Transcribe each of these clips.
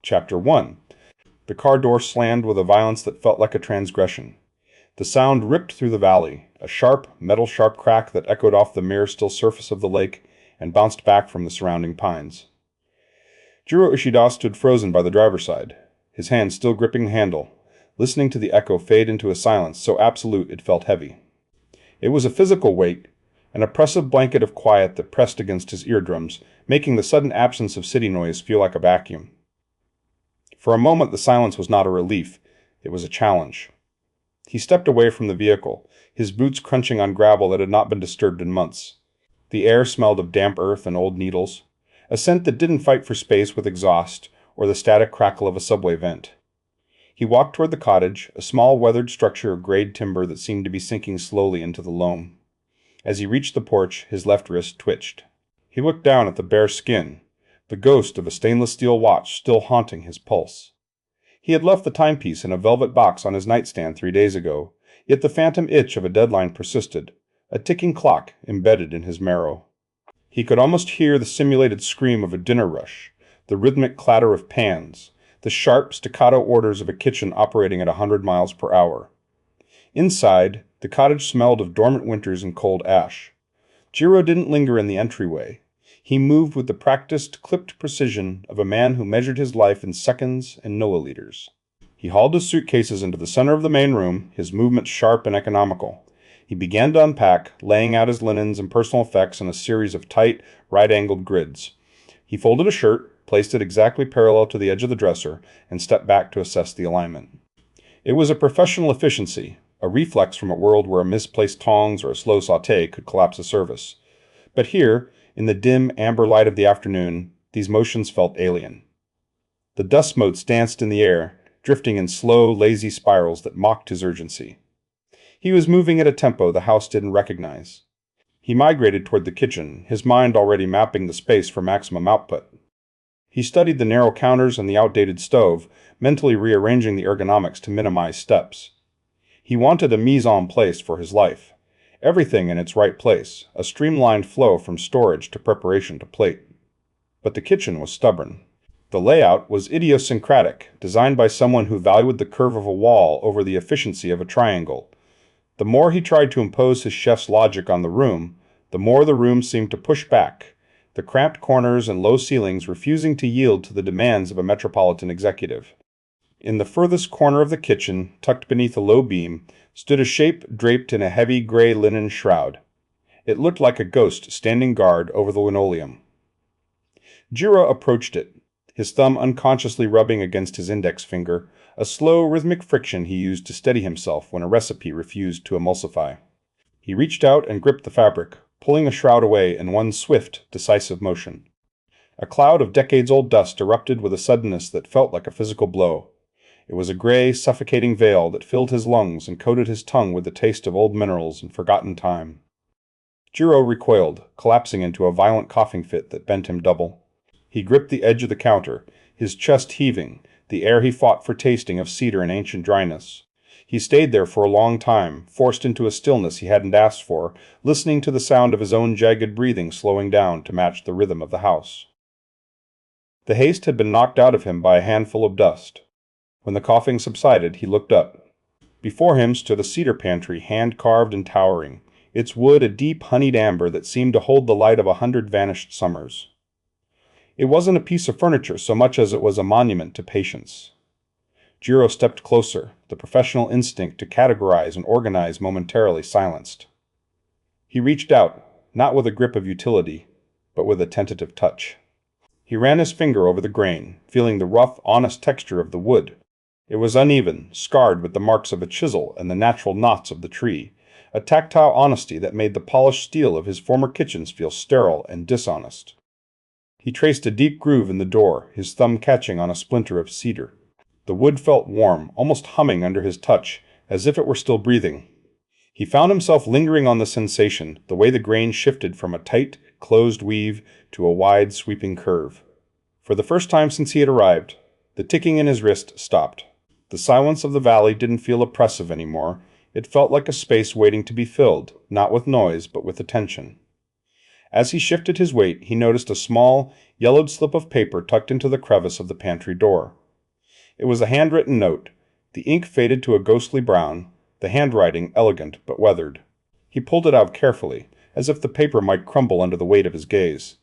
Chapter 1. The car door slammed with a violence that felt like a transgression. The sound ripped through the valley, a sharp, metal-sharp crack that echoed off the mirror-still surface of the lake and bounced back from the surrounding pines. Jiro Ishida stood frozen by the driver's side, his hand still gripping the handle, listening to the echo fade into a silence so absolute it felt heavy. It was a physical weight, an oppressive blanket of quiet that pressed against his eardrums, making the sudden absence of city noise feel like a vacuum. For a moment the silence was not a relief, it was a challenge. He stepped away from the vehicle, his boots crunching on gravel that had not been disturbed in months. The air smelled of damp earth and old needles, a scent that didn't fight for space with exhaust or the static crackle of a subway vent. He walked toward the cottage, a small weathered structure of grayed timber that seemed to be sinking slowly into the loam. As he reached the porch, his left wrist twitched. He looked down at the bare skin, the ghost of a stainless steel watch still haunting his pulse. He had left the timepiece in a velvet box on his nightstand 3 days ago, yet the phantom itch of a deadline persisted, a ticking clock embedded in his marrow. He could almost hear the simulated scream of a dinner rush, the rhythmic clatter of pans, the sharp staccato orders of a kitchen operating at 100 miles per hour. Inside, the cottage smelled of dormant winters and cold ash. Jiro didn't linger in the entryway. He moved with the practiced, clipped precision of a man who measured his life in seconds and milliliters. He hauled his suitcases into the center of the main room, his movements sharp and economical. He began to unpack, laying out his linens and personal effects in a series of tight, right-angled grids. He folded a shirt, placed it exactly parallel to the edge of the dresser, and stepped back to assess the alignment. It was a professional efficiency, a reflex from a world where a misplaced tongs or a slow sauté could collapse a service. But here, in the dim, amber light of the afternoon, these motions felt alien. The dust motes danced in the air, drifting in slow, lazy spirals that mocked his urgency. He was moving at a tempo the house didn't recognize. He migrated toward the kitchen, his mind already mapping the space for maximum output. He studied the narrow counters and the outdated stove, mentally rearranging the ergonomics to minimize steps. He wanted a mise-en-place for his life. Everything in its right place, a streamlined flow from storage to preparation to plate. But the kitchen was stubborn. The layout was idiosyncratic, designed by someone who valued the curve of a wall over the efficiency of a triangle. The more he tried to impose his chef's logic on the room, the more the room seemed to push back, the cramped corners and low ceilings refusing to yield to the demands of a metropolitan executive. In the furthest corner of the kitchen, tucked beneath a low beam, stood a shape draped in a heavy gray linen shroud. It looked like a ghost standing guard over the linoleum. Jiro approached it, his thumb unconsciously rubbing against his index finger, a slow, rhythmic friction he used to steady himself when a recipe refused to emulsify. He reached out and gripped the fabric, pulling the shroud away in one swift, decisive motion. A cloud of decades-old dust erupted with a suddenness that felt like a physical blow. It was a gray, suffocating veil that filled his lungs and coated his tongue with the taste of old minerals and forgotten time. Jiro recoiled, collapsing into a violent coughing fit that bent him double. He gripped the edge of the counter, his chest heaving, the air he fought for tasting of cedar and ancient dryness. He stayed there for a long time, forced into a stillness he hadn't asked for, listening to the sound of his own jagged breathing slowing down to match the rhythm of the house. The haste had been knocked out of him by a handful of dust. When the coughing subsided, he looked up. Before him stood a cedar pantry, hand-carved and towering, its wood a deep honeyed amber that seemed to hold the light of 100 vanished summers. It wasn't a piece of furniture so much as it was a monument to patience. Jiro stepped closer, the professional instinct to categorize and organize momentarily silenced. He reached out, not with a grip of utility, but with a tentative touch. He ran his finger over the grain, feeling the rough, honest texture of the wood. It was uneven, scarred with the marks of a chisel and the natural knots of the tree, a tactile honesty that made the polished steel of his former kitchens feel sterile and dishonest. He traced a deep groove in the door, his thumb catching on a splinter of cedar. The wood felt warm, almost humming under his touch, as if it were still breathing. He found himself lingering on the sensation, the way the grain shifted from a tight, closed weave to a wide, sweeping curve. For the first time since he had arrived, the ticking in his wrist stopped. The silence of the valley didn't feel oppressive anymore. It felt like a space waiting to be filled, not with noise, but with attention. As he shifted his weight, he noticed a small, yellowed slip of paper tucked into the crevice of the pantry door. It was a handwritten note. The ink faded to a ghostly brown, the handwriting elegant but weathered. He pulled it out carefully, as if the paper might crumble under the weight of his gaze.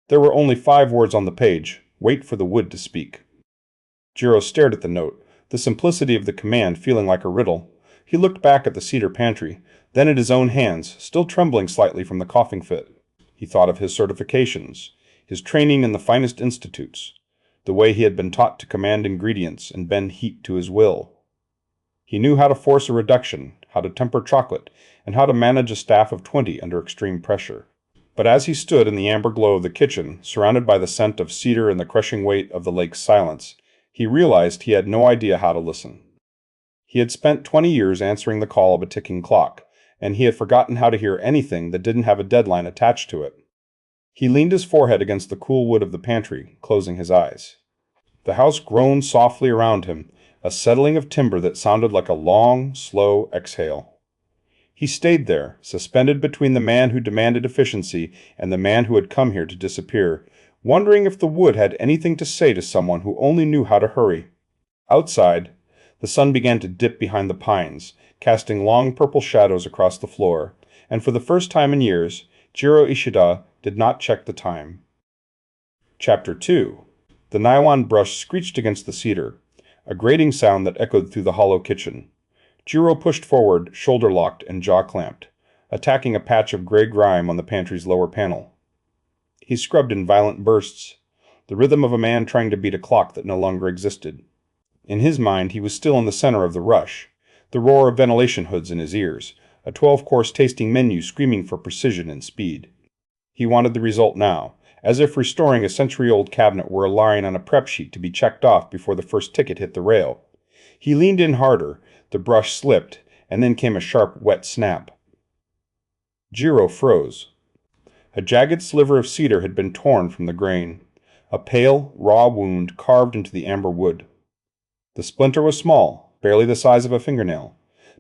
There were only 5 words on the page: "Wait for the wood to speak." Jiro stared at the note, the simplicity of the command feeling like a riddle. He looked back at the cedar pantry, then at his own hands, still trembling slightly from the coughing fit. He thought of his certifications, his training in the finest institutes, the way he had been taught to command ingredients and bend heat to his will. He knew how to force a reduction, how to temper chocolate, and how to manage a staff of 20 under extreme pressure. But as he stood in the amber glow of the kitchen, surrounded by the scent of cedar and the crushing weight of the lake's silence, he realized he had no idea how to listen. He had spent 20 years answering the call of a ticking clock, and he had forgotten how to hear anything that didn't have a deadline attached to it. He leaned his forehead against the cool wood of the pantry, closing his eyes. The house groaned softly around him, a settling of timber that sounded like a long, slow exhale. He stayed there, suspended between the man who demanded efficiency and the man who had come here to disappear, wondering if the wood had anything to say to someone who only knew how to hurry. Outside, the sun began to dip behind the pines, casting long purple shadows across the floor, and for the first time in years, Jiro Ishida did not check the time. Chapter 2. The nylon brush screeched against the cedar, a grating sound that echoed through the hollow kitchen. Jiro pushed forward, shoulder-locked and jaw-clamped, attacking a patch of gray grime on the pantry's lower panel. He scrubbed in violent bursts, the rhythm of a man trying to beat a clock that no longer existed. In his mind, he was still in the center of the rush, the roar of ventilation hoods in his ears, a 12-course tasting menu screaming for precision and speed. He wanted the result now, as if restoring a century-old cabinet were a line on a prep sheet to be checked off before the first ticket hit the rail. He leaned in harder, the brush slipped, and then came a sharp, wet snap. Jiro froze. A jagged sliver of cedar had been torn from the grain, a pale, raw wound carved into the amber wood. The splinter was small, barely the size of a fingernail,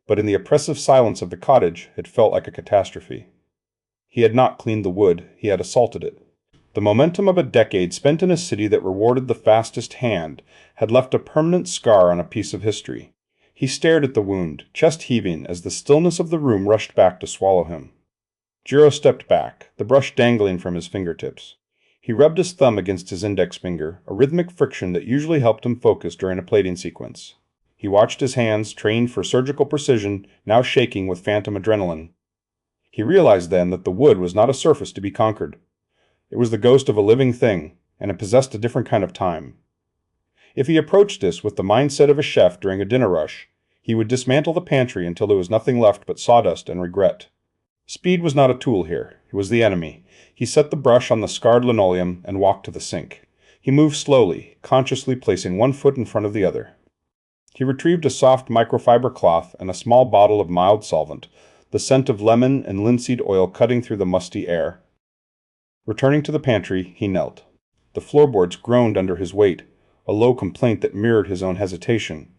but in the oppressive silence of the cottage it felt like a catastrophe. He had not cleaned the wood, he had assaulted it. The momentum of a decade spent in a city that rewarded the fastest hand had left a permanent scar on a piece of history. He stared at the wound, chest heaving, as the stillness of the room rushed back to swallow him. Jiro stepped back, the brush dangling from his fingertips. He rubbed his thumb against his index finger, a rhythmic friction that usually helped him focus during a plating sequence. He watched his hands, trained for surgical precision, now shaking with phantom adrenaline. He realized then that the wood was not a surface to be conquered. It was the ghost of a living thing, and it possessed a different kind of time. If he approached this with the mindset of a chef during a dinner rush, he would dismantle the pantry until there was nothing left but sawdust and regret. Speed was not a tool here, it was the enemy. He set the brush on the scarred linoleum and walked to the sink. He moved slowly, consciously placing one foot in front of the other. He retrieved a soft microfiber cloth and a small bottle of mild solvent, the scent of lemon and linseed oil cutting through the musty air. Returning to the pantry, he knelt. The floorboards groaned under his weight, a low complaint that mirrored his own hesitation.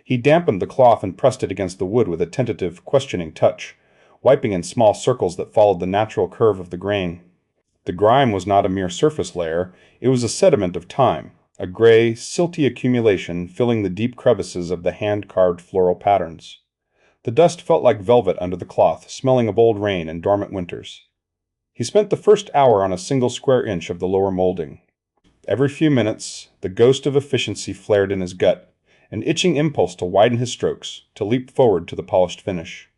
He dampened the cloth and pressed it against the wood with a tentative, questioning touch, wiping in small circles that followed the natural curve of the grain. The grime was not a mere surface layer, it was a sediment of time, a gray, silty accumulation filling the deep crevices of the hand-carved floral patterns. The dust felt like velvet under the cloth, smelling of old rain and dormant winters. He spent the first hour on a single square inch of the lower molding. Every few minutes, the ghost of efficiency flared in his gut, an itching impulse to widen his strokes, to leap forward to the polished finish.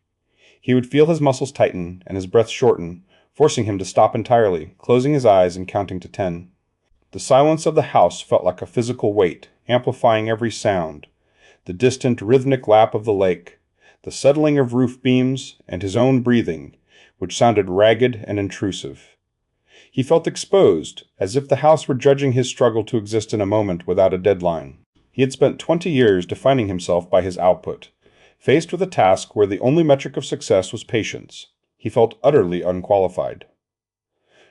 He would feel his muscles tighten and his breath shorten, forcing him to stop entirely, closing his eyes and counting to 10. The silence of the house felt like a physical weight, amplifying every sound, the distant rhythmic lap of the lake, the settling of roof beams, and his own breathing, which sounded ragged and intrusive. He felt exposed, as if the house were judging his struggle to exist in a moment without a deadline. He had spent 20 years defining himself by his output. Faced with a task where the only metric of success was patience, he felt utterly unqualified.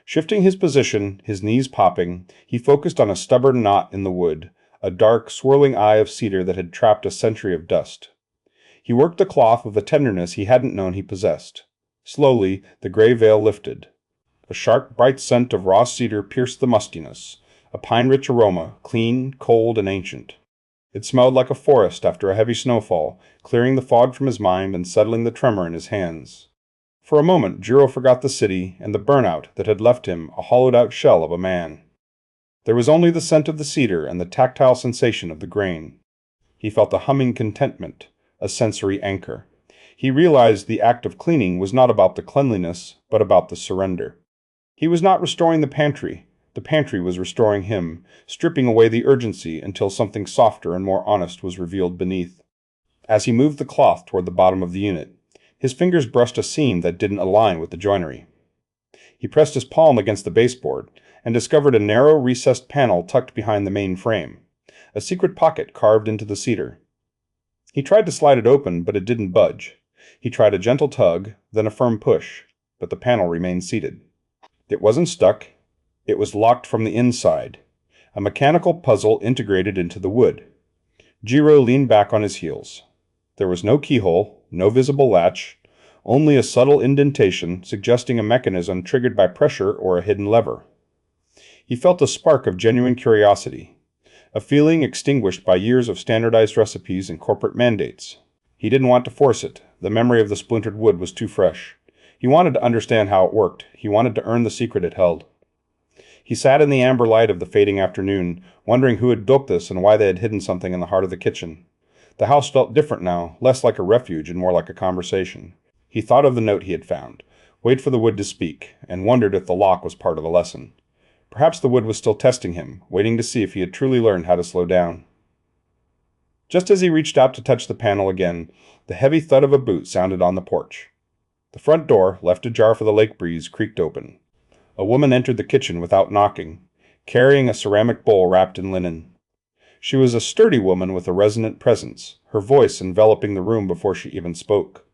Shifting his position, his knees popping, he focused on a stubborn knot in the wood, a dark, swirling eye of cedar that had trapped a century of dust. He worked the cloth with a tenderness he hadn't known he possessed. Slowly, the gray veil lifted. A sharp, bright scent of raw cedar pierced the mustiness, a pine-rich aroma, clean, cold, and ancient. It smelled like a forest after a heavy snowfall, clearing the fog from his mind and settling the tremor in his hands. For a moment, Jiro forgot the city and the burnout that had left him a hollowed-out shell of a man. There was only the scent of the cedar and the tactile sensation of the grain. He felt a humming contentment, a sensory anchor. He realized the act of cleaning was not about the cleanliness, but about the surrender. He was not restoring the pantry was restoring him, stripping away the urgency until something softer and more honest was revealed beneath. As he moved the cloth toward the bottom of the unit, his fingers brushed a seam that didn't align with the joinery. He pressed his palm against the baseboard and discovered a narrow, recessed panel tucked behind the main frame, a secret pocket carved into the cedar. He tried to slide it open, but it didn't budge. He tried a gentle tug, then a firm push, but the panel remained seated. It wasn't stuck. It was locked from the inside, a mechanical puzzle integrated into the wood. Jiro leaned back on his heels. There was no keyhole, no visible latch, only a subtle indentation suggesting a mechanism triggered by pressure or a hidden lever. He felt a spark of genuine curiosity, a feeling extinguished by years of standardized recipes and corporate mandates. He didn't want to force it. The memory of the splintered wood was too fresh. He wanted to understand how it worked. He wanted to earn the secret it held. He sat in the amber light of the fading afternoon, wondering who had built this and why they had hidden something in the heart of the kitchen. The house felt different now, less like a refuge and more like a conversation. He thought of the note he had found, waited for the wood to speak, and wondered if the lock was part of the lesson. Perhaps the wood was still testing him, waiting to see if he had truly learned how to slow down. Just as he reached out to touch the panel again, the heavy thud of a boot sounded on the porch. The front door, left ajar for the lake breeze, creaked open. A woman entered the kitchen without knocking, carrying a ceramic bowl wrapped in linen. She was a sturdy woman with a resonant presence, her voice enveloping the room before she even spoke.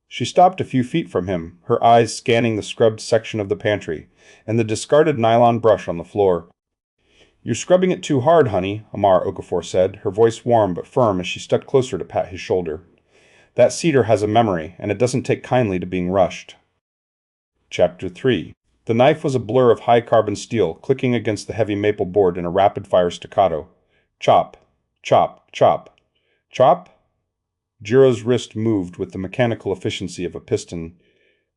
She stopped a few feet from him, her eyes scanning the scrubbed section of the pantry and the discarded nylon brush on the floor. "You're scrubbing it too hard, honey," Amar Okafor said, her voice warm but firm as she stepped closer to pat his shoulder. "That cedar has a memory, and it doesn't take kindly to being rushed." Chapter 3. The knife was a blur of high-carbon steel clicking against the heavy maple board in a rapid-fire staccato. Chop, chop, chop, chop. Jiro's wrist moved with the mechanical efficiency of a piston,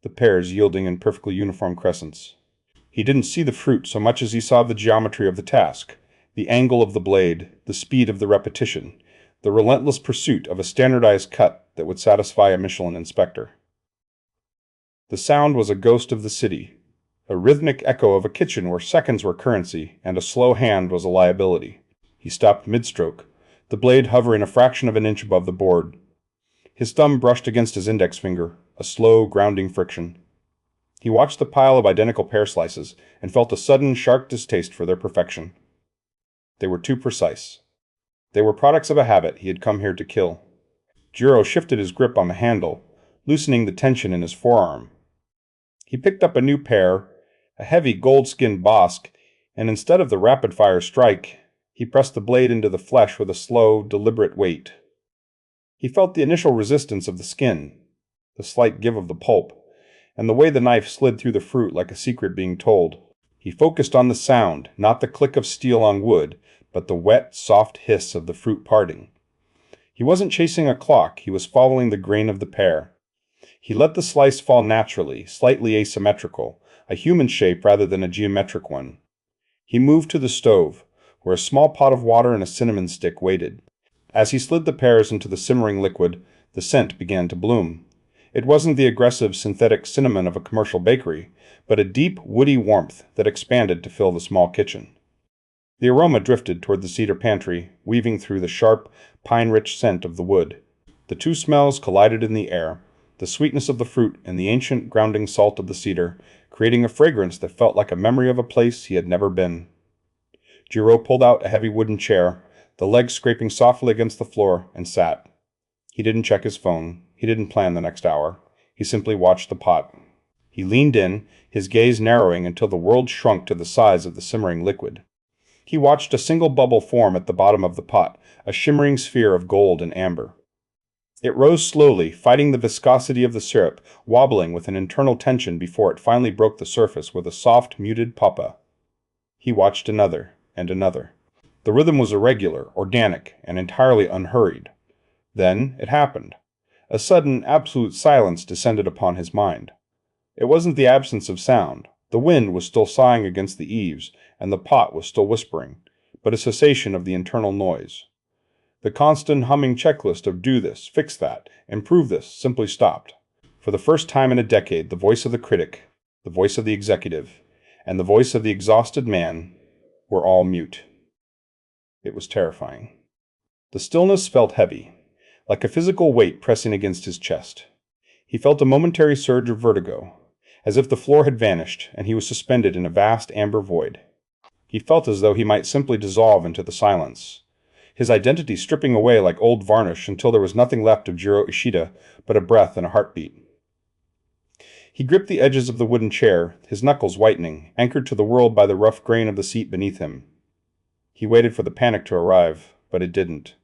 the pairs yielding in perfectly uniform crescents. He didn't see the fruit so much as he saw the geometry of the task, the angle of the blade, the speed of the repetition, the relentless pursuit of a standardized cut that would satisfy a Michelin inspector. The sound was a ghost of the city, a rhythmic echo of a kitchen where seconds were currency and a slow hand was a liability. He stopped mid-stroke, the blade hovering a fraction of an inch above the board. His thumb brushed against his index finger, a slow, grounding friction. He watched the pile of identical pear slices and felt a sudden, sharp distaste for their perfection. They were too precise. They were products of a habit he had come here to kill. Jiro shifted his grip on the handle, loosening the tension in his forearm. He picked up a new pear, a heavy gold-skinned bosque, and instead of the rapid-fire strike, he pressed the blade into the flesh with a slow, deliberate weight. He felt the initial resistance of the skin, the slight give of the pulp, and the way the knife slid through the fruit like a secret being told. He focused on the sound, not the click of steel on wood, but the wet, soft hiss of the fruit parting. He wasn't chasing a clock, he was following the grain of the pear. He let the slice fall naturally, slightly asymmetrical, a human shape rather than a geometric one. He moved to the stove, where a small pot of water and a cinnamon stick waited. As he slid the pears into the simmering liquid, the scent began to bloom. It wasn't the aggressive synthetic cinnamon of a commercial bakery, but a deep, woody warmth that expanded to fill the small kitchen. The aroma drifted toward the cedar pantry, weaving through the sharp, pine-rich scent of the wood. The two smells collided in the air, the sweetness of the fruit and the ancient, grounding salt of the cedar, creating a fragrance that felt like a memory of a place he had never been. Jiro pulled out a heavy wooden chair, the legs scraping softly against the floor, and sat. He didn't check his phone. He didn't plan the next hour. He simply watched the pot. He leaned in, his gaze narrowing until the world shrunk to the size of the simmering liquid. He watched a single bubble form at the bottom of the pot, a shimmering sphere of gold and amber. It rose slowly, fighting the viscosity of the syrup, wobbling with an internal tension before it finally broke the surface with a soft, muted papa. He watched another, and another. The rhythm was irregular, organic, and entirely unhurried. Then it happened. A sudden, absolute silence descended upon his mind. It wasn't the absence of sound. The wind was still sighing against the eaves, and the pot was still whispering, but a cessation of the internal noise. The constant humming checklist of do this, fix that, improve this simply stopped. For the first time in a decade, the voice of the critic, the voice of the executive, and the voice of the exhausted man were all mute. It was terrifying. The stillness felt heavy, like a physical weight pressing against his chest. He felt a momentary surge of vertigo, as if the floor had vanished and he was suspended in a vast amber void. He felt as though he might simply dissolve into the silence, his identity stripping away like old varnish until there was nothing left of Jiro Ishida but a breath and a heartbeat. He gripped the edges of the wooden chair, his knuckles whitening, anchored to the world by the rough grain of the seat beneath him. He waited for the panic to arrive, but it didn't.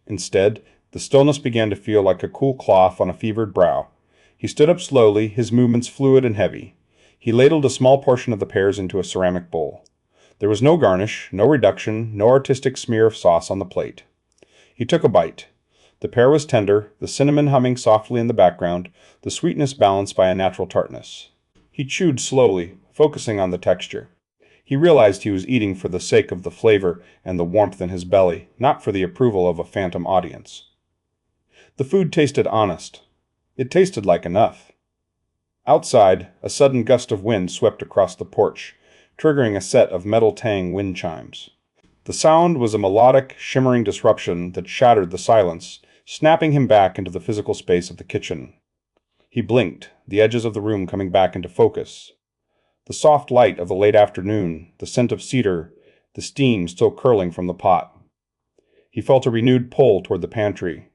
Instead, the stillness began to feel like a cool cloth on a fevered brow. He stood up slowly, his movements fluid and heavy. He ladled a small portion of the pears into a ceramic bowl. There was no garnish, no reduction, no artistic smear of sauce on the plate. He took a bite. The pear was tender, the cinnamon humming softly in the background, the sweetness balanced by a natural tartness. He chewed slowly, focusing on the texture. He realized he was eating for the sake of the flavor and the warmth in his belly, not for the approval of a phantom audience. The food tasted honest. It tasted like enough. Outside, a sudden gust of wind swept across the porch, triggering a set of metal tang wind chimes. The sound was a melodic, shimmering disruption that shattered the silence, snapping him back into the physical space of the kitchen. He blinked, the edges of the room coming back into focus. The soft light of the late afternoon, the scent of cedar, the steam still curling from the pot. He felt a renewed pull toward the pantry.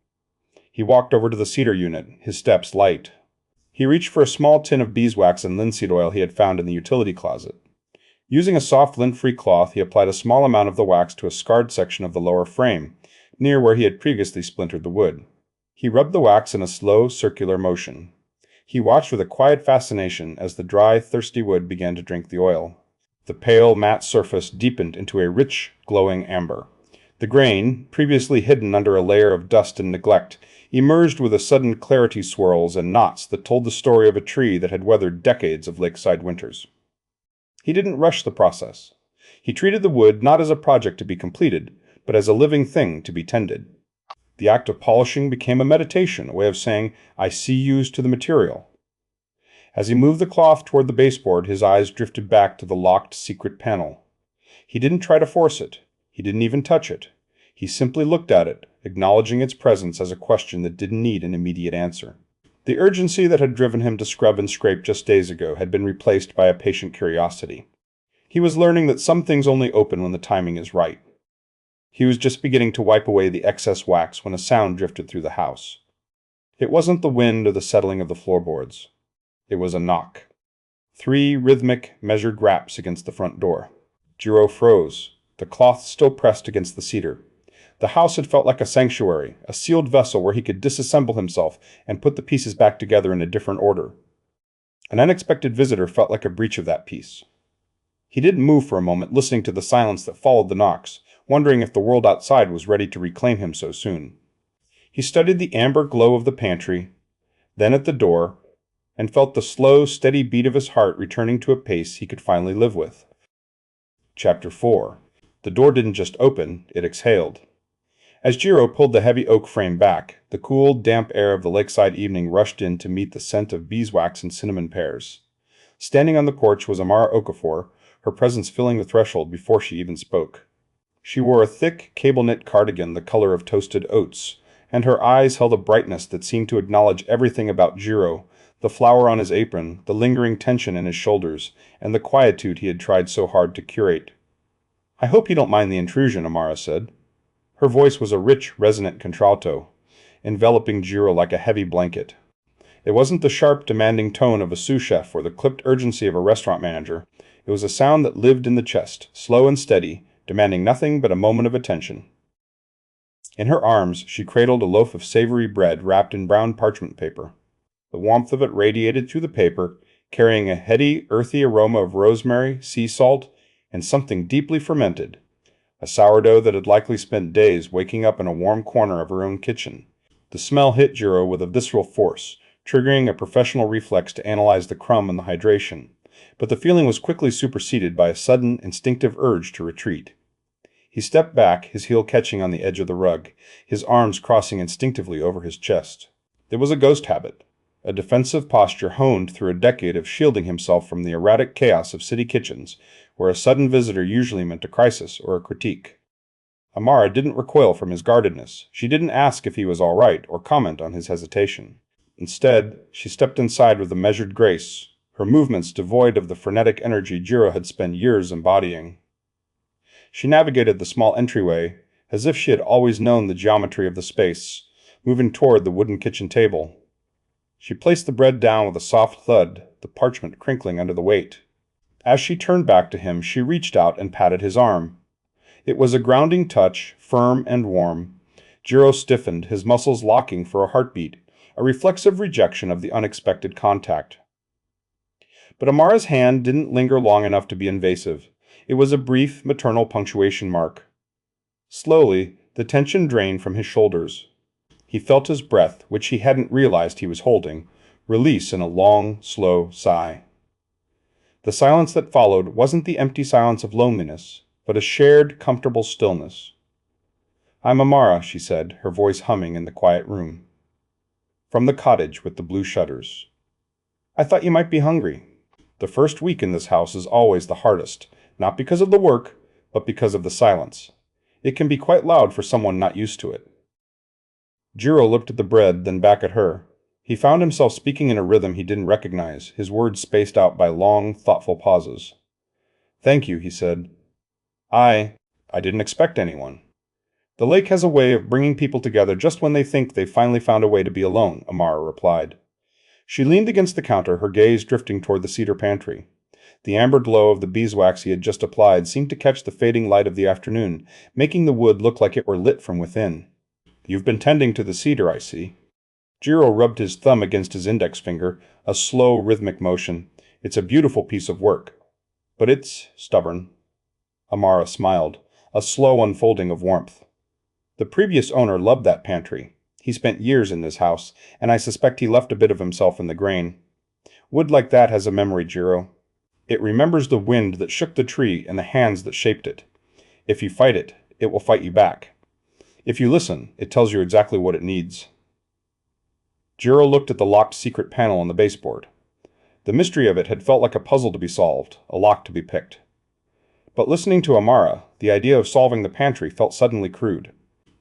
He walked over to the cedar unit, his steps light. He reached for a small tin of beeswax and linseed oil he had found in the utility closet. Using a soft lint-free cloth, he applied a small amount of the wax to a scarred section of the lower frame, near where he had previously splintered the wood. He rubbed the wax in a slow, circular motion. He watched with a quiet fascination as the dry, thirsty wood began to drink the oil. The pale, matte surface deepened into a rich, glowing amber. The grain, previously hidden under a layer of dust and neglect, emerged with a sudden clarity swirls and knots that told the story of a tree that had weathered decades of lakeside winters. He didn't rush the process. He treated the wood not as a project to be completed, but as a living thing to be tended. The act of polishing became a meditation, a way of saying, I see yous to the material. As he moved the cloth toward the baseboard, his eyes drifted back to the locked secret panel. He didn't try to force it. He didn't even touch it. He simply looked at it, acknowledging its presence as a question that didn't need an immediate answer. The urgency that had driven him to scrub and scrape just days ago had been replaced by a patient curiosity. He was learning that some things only open when the timing is right. He was just beginning to wipe away the excess wax when a sound drifted through the house. It wasn't the wind or the settling of the floorboards. It was a knock. 3 rhythmic, measured raps against the front door. Jiro froze, the cloth still pressed against the cedar. The house had felt like a sanctuary, a sealed vessel where he could disassemble himself and put the pieces back together in a different order. An unexpected visitor felt like a breach of that peace. He didn't move for a moment, listening to the silence that followed the knocks, wondering if the world outside was ready to reclaim him so soon. He studied the amber glow of the pantry, then at the door, and felt the slow, steady beat of his heart returning to a pace he could finally live with. Chapter 4. The door didn't just open, it exhaled. As Jiro pulled the heavy oak frame back, the cool, damp air of the lakeside evening rushed in to meet the scent of beeswax and cinnamon pears. Standing on the porch was Amara Okafor, her presence filling the threshold before she even spoke. She wore a thick, cable-knit cardigan the color of toasted oats, and her eyes held a brightness that seemed to acknowledge everything about Jiro, the flower on his apron, the lingering tension in his shoulders, and the quietude he had tried so hard to curate. "I hope you don't mind the intrusion," Amara said. Her voice was a rich, resonant contralto, enveloping Jiro like a heavy blanket. It wasn't the sharp, demanding tone of a sous chef or the clipped urgency of a restaurant manager. It was a sound that lived in the chest, slow and steady, demanding nothing but a moment of attention. In her arms, she cradled a loaf of savory bread wrapped in brown parchment paper. The warmth of it radiated through the paper, carrying a heady, earthy aroma of rosemary, sea salt, and something deeply fermented, a sourdough that had likely spent days waking up in a warm corner of her own kitchen. The smell hit Jiro with a visceral force, triggering a professional reflex to analyze the crumb and the hydration, but the feeling was quickly superseded by a sudden, instinctive urge to retreat. He stepped back, his heel catching on the edge of the rug, his arms crossing instinctively over his chest. It was a ghost habit, a defensive posture honed through a decade of shielding himself from the erratic chaos of city kitchens, where a sudden visitor usually meant a crisis or a critique. Amara didn't recoil from his guardedness. She didn't ask if he was all right or comment on his hesitation. Instead, she stepped inside with a measured grace, her movements devoid of the frenetic energy Jiro had spent years embodying. She navigated the small entryway as if she had always known the geometry of the space, moving toward the wooden kitchen table. She placed the bread down with a soft thud, the parchment crinkling under the weight. As she turned back to him, she reached out and patted his arm. It was a grounding touch, firm and warm. Jiro stiffened, his muscles locking for a heartbeat, a reflexive rejection of the unexpected contact. But Amara's hand didn't linger long enough to be invasive. It was a brief, maternal punctuation mark. Slowly, the tension drained from his shoulders. He felt his breath, which he hadn't realized he was holding, release in a long, slow sigh. The silence that followed wasn't the empty silence of loneliness, but a shared, comfortable stillness. "I'm Amara," she said, her voice humming in the quiet room. "From the cottage with the blue shutters. I thought you might be hungry. The first week in this house is always the hardest, not because of the work, but because of the silence. It can be quite loud for someone not used to it." Jiro looked at the bread, then back at her. He found himself speaking in a rhythm he didn't recognize, his words spaced out by long, thoughtful pauses. "Thank you," he said. I didn't expect anyone." "The lake has a way of bringing people together just when they think they've finally found a way to be alone," Amara replied. She leaned against the counter, her gaze drifting toward the cedar pantry. The amber glow of the beeswax he had just applied seemed to catch the fading light of the afternoon, making the wood look like it were lit from within. "You've been tending to the cedar, I see." Jiro rubbed his thumb against his index finger, a slow, rhythmic motion. "It's a beautiful piece of work. But it's stubborn." Amara smiled, a slow unfolding of warmth. "The previous owner loved that pantry. He spent years in this house, and I suspect he left a bit of himself in the grain. Wood like that has a memory, Jiro. It remembers the wind that shook the tree and the hands that shaped it. If you fight it, it will fight you back. If you listen, it tells you exactly what it needs." Jiro looked at the locked secret panel on the baseboard. The mystery of it had felt like a puzzle to be solved, a lock to be picked. But listening to Amara, the idea of solving the pantry felt suddenly crude.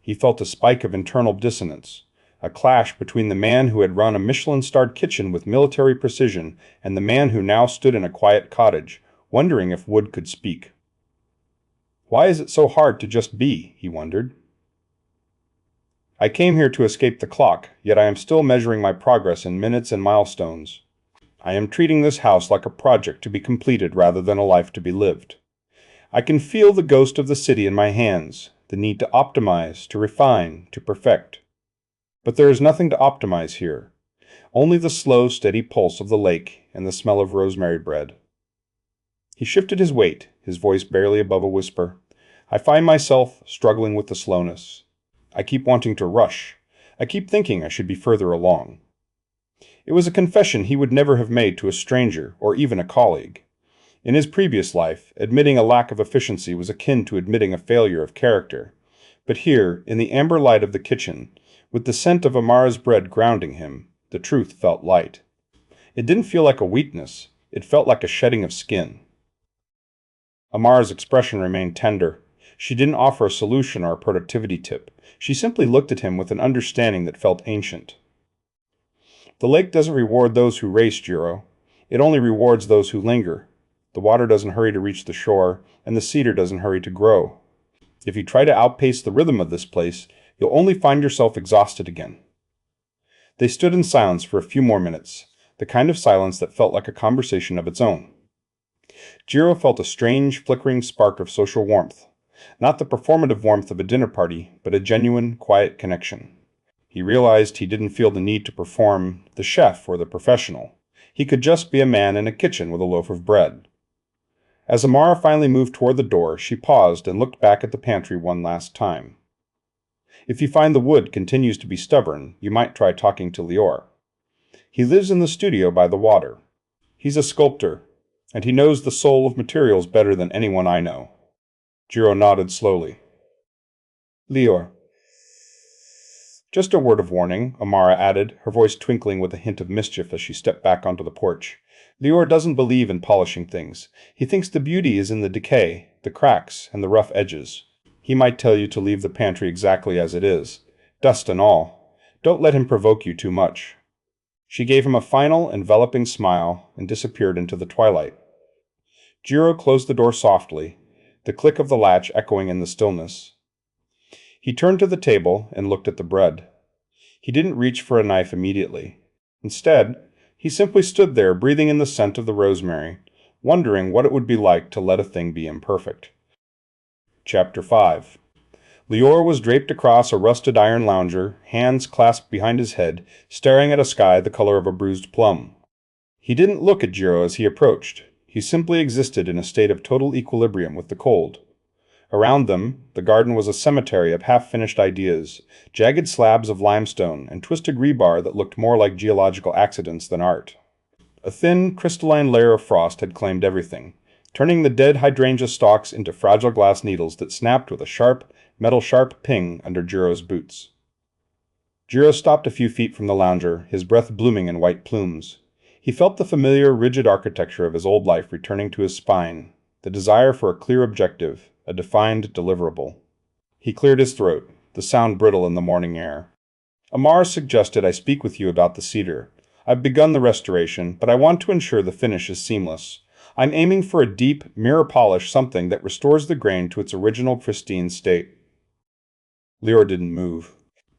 He felt a spike of internal dissonance, a clash between the man who had run a Michelin-starred kitchen with military precision and the man who now stood in a quiet cottage, wondering if wood could speak. "Why is it so hard to just be?" he wondered. "I came here to escape the clock, yet I am still measuring my progress in minutes and milestones. I am treating this house like a project to be completed rather than a life to be lived. I can feel the ghost of the city in my hands, the need to optimize, to refine, to perfect. But there is nothing to optimize here, only the slow, steady pulse of the lake and the smell of rosemary bread." He shifted his weight, his voice barely above a whisper. "I find myself struggling with the slowness. I keep wanting to rush. I keep thinking I should be further along." It was a confession he would never have made to a stranger or even a colleague. In his previous life, admitting a lack of efficiency was akin to admitting a failure of character. But here, in the amber light of the kitchen, with the scent of Amara's bread grounding him, the truth felt light. It didn't feel like a weakness. It felt like a shedding of skin. Amara's expression remained tender. She didn't offer a solution or a productivity tip. She simply looked at him with an understanding that felt ancient. "The lake doesn't reward those who race, Jiro. It only rewards those who linger. The water doesn't hurry to reach the shore, and the cedar doesn't hurry to grow. If you try to outpace the rhythm of this place, you'll only find yourself exhausted again." They stood in silence for a few more minutes, the kind of silence that felt like a conversation of its own. Jiro felt a strange, flickering spark of social warmth, Not the performative warmth of a dinner party, but a genuine, quiet connection. He realized he didn't feel the need to perform the chef or the professional. He could just be a man in a kitchen with a loaf of bread. As Amara finally moved toward the door, she paused and looked back at the pantry one last time. If you find the wood continues to be stubborn, you might try talking to Lior. He lives in the studio by the water. He's a sculptor, and he knows the soul of materials better than anyone I know. Jiro nodded slowly. Lior. Just a word of warning, Amara added, her voice twinkling with a hint of mischief as she stepped back onto the porch. Lior doesn't believe in polishing things. He thinks the beauty is in the decay, the cracks, and the rough edges. He might tell you to leave the pantry exactly as it is, dust and all. Don't let him provoke you too much. She gave him a final, enveloping smile and disappeared into the twilight. Jiro closed the door softly, the click of the latch echoing in the stillness. He turned to the table and looked at the bread. He didn't reach for a knife immediately. Instead, he simply stood there breathing in the scent of the rosemary, wondering what it would be like to let a thing be imperfect. Chapter 5. Lior was draped across a rusted iron lounger, hands clasped behind his head, staring at a sky the color of a bruised plum. He didn't look at Jiro as he approached. He simply existed in a state of total equilibrium with the cold. Around them, the garden was a cemetery of half-finished ideas, jagged slabs of limestone, and twisted rebar that looked more like geological accidents than art. A thin, crystalline layer of frost had claimed everything, turning the dead hydrangea stalks into fragile glass needles that snapped with a metal-sharp ping under Jiro's boots. Jiro stopped a few feet from the lounger, his breath blooming in white plumes. He felt the familiar, rigid architecture of his old life returning to his spine, the desire for a clear objective, a defined deliverable. He cleared his throat, the sound brittle in the morning air. Amara suggested I speak with you about the cedar. I've begun the restoration, but I want to ensure the finish is seamless. I'm aiming for a deep, mirror-polish something that restores the grain to its original pristine state. Lior didn't move.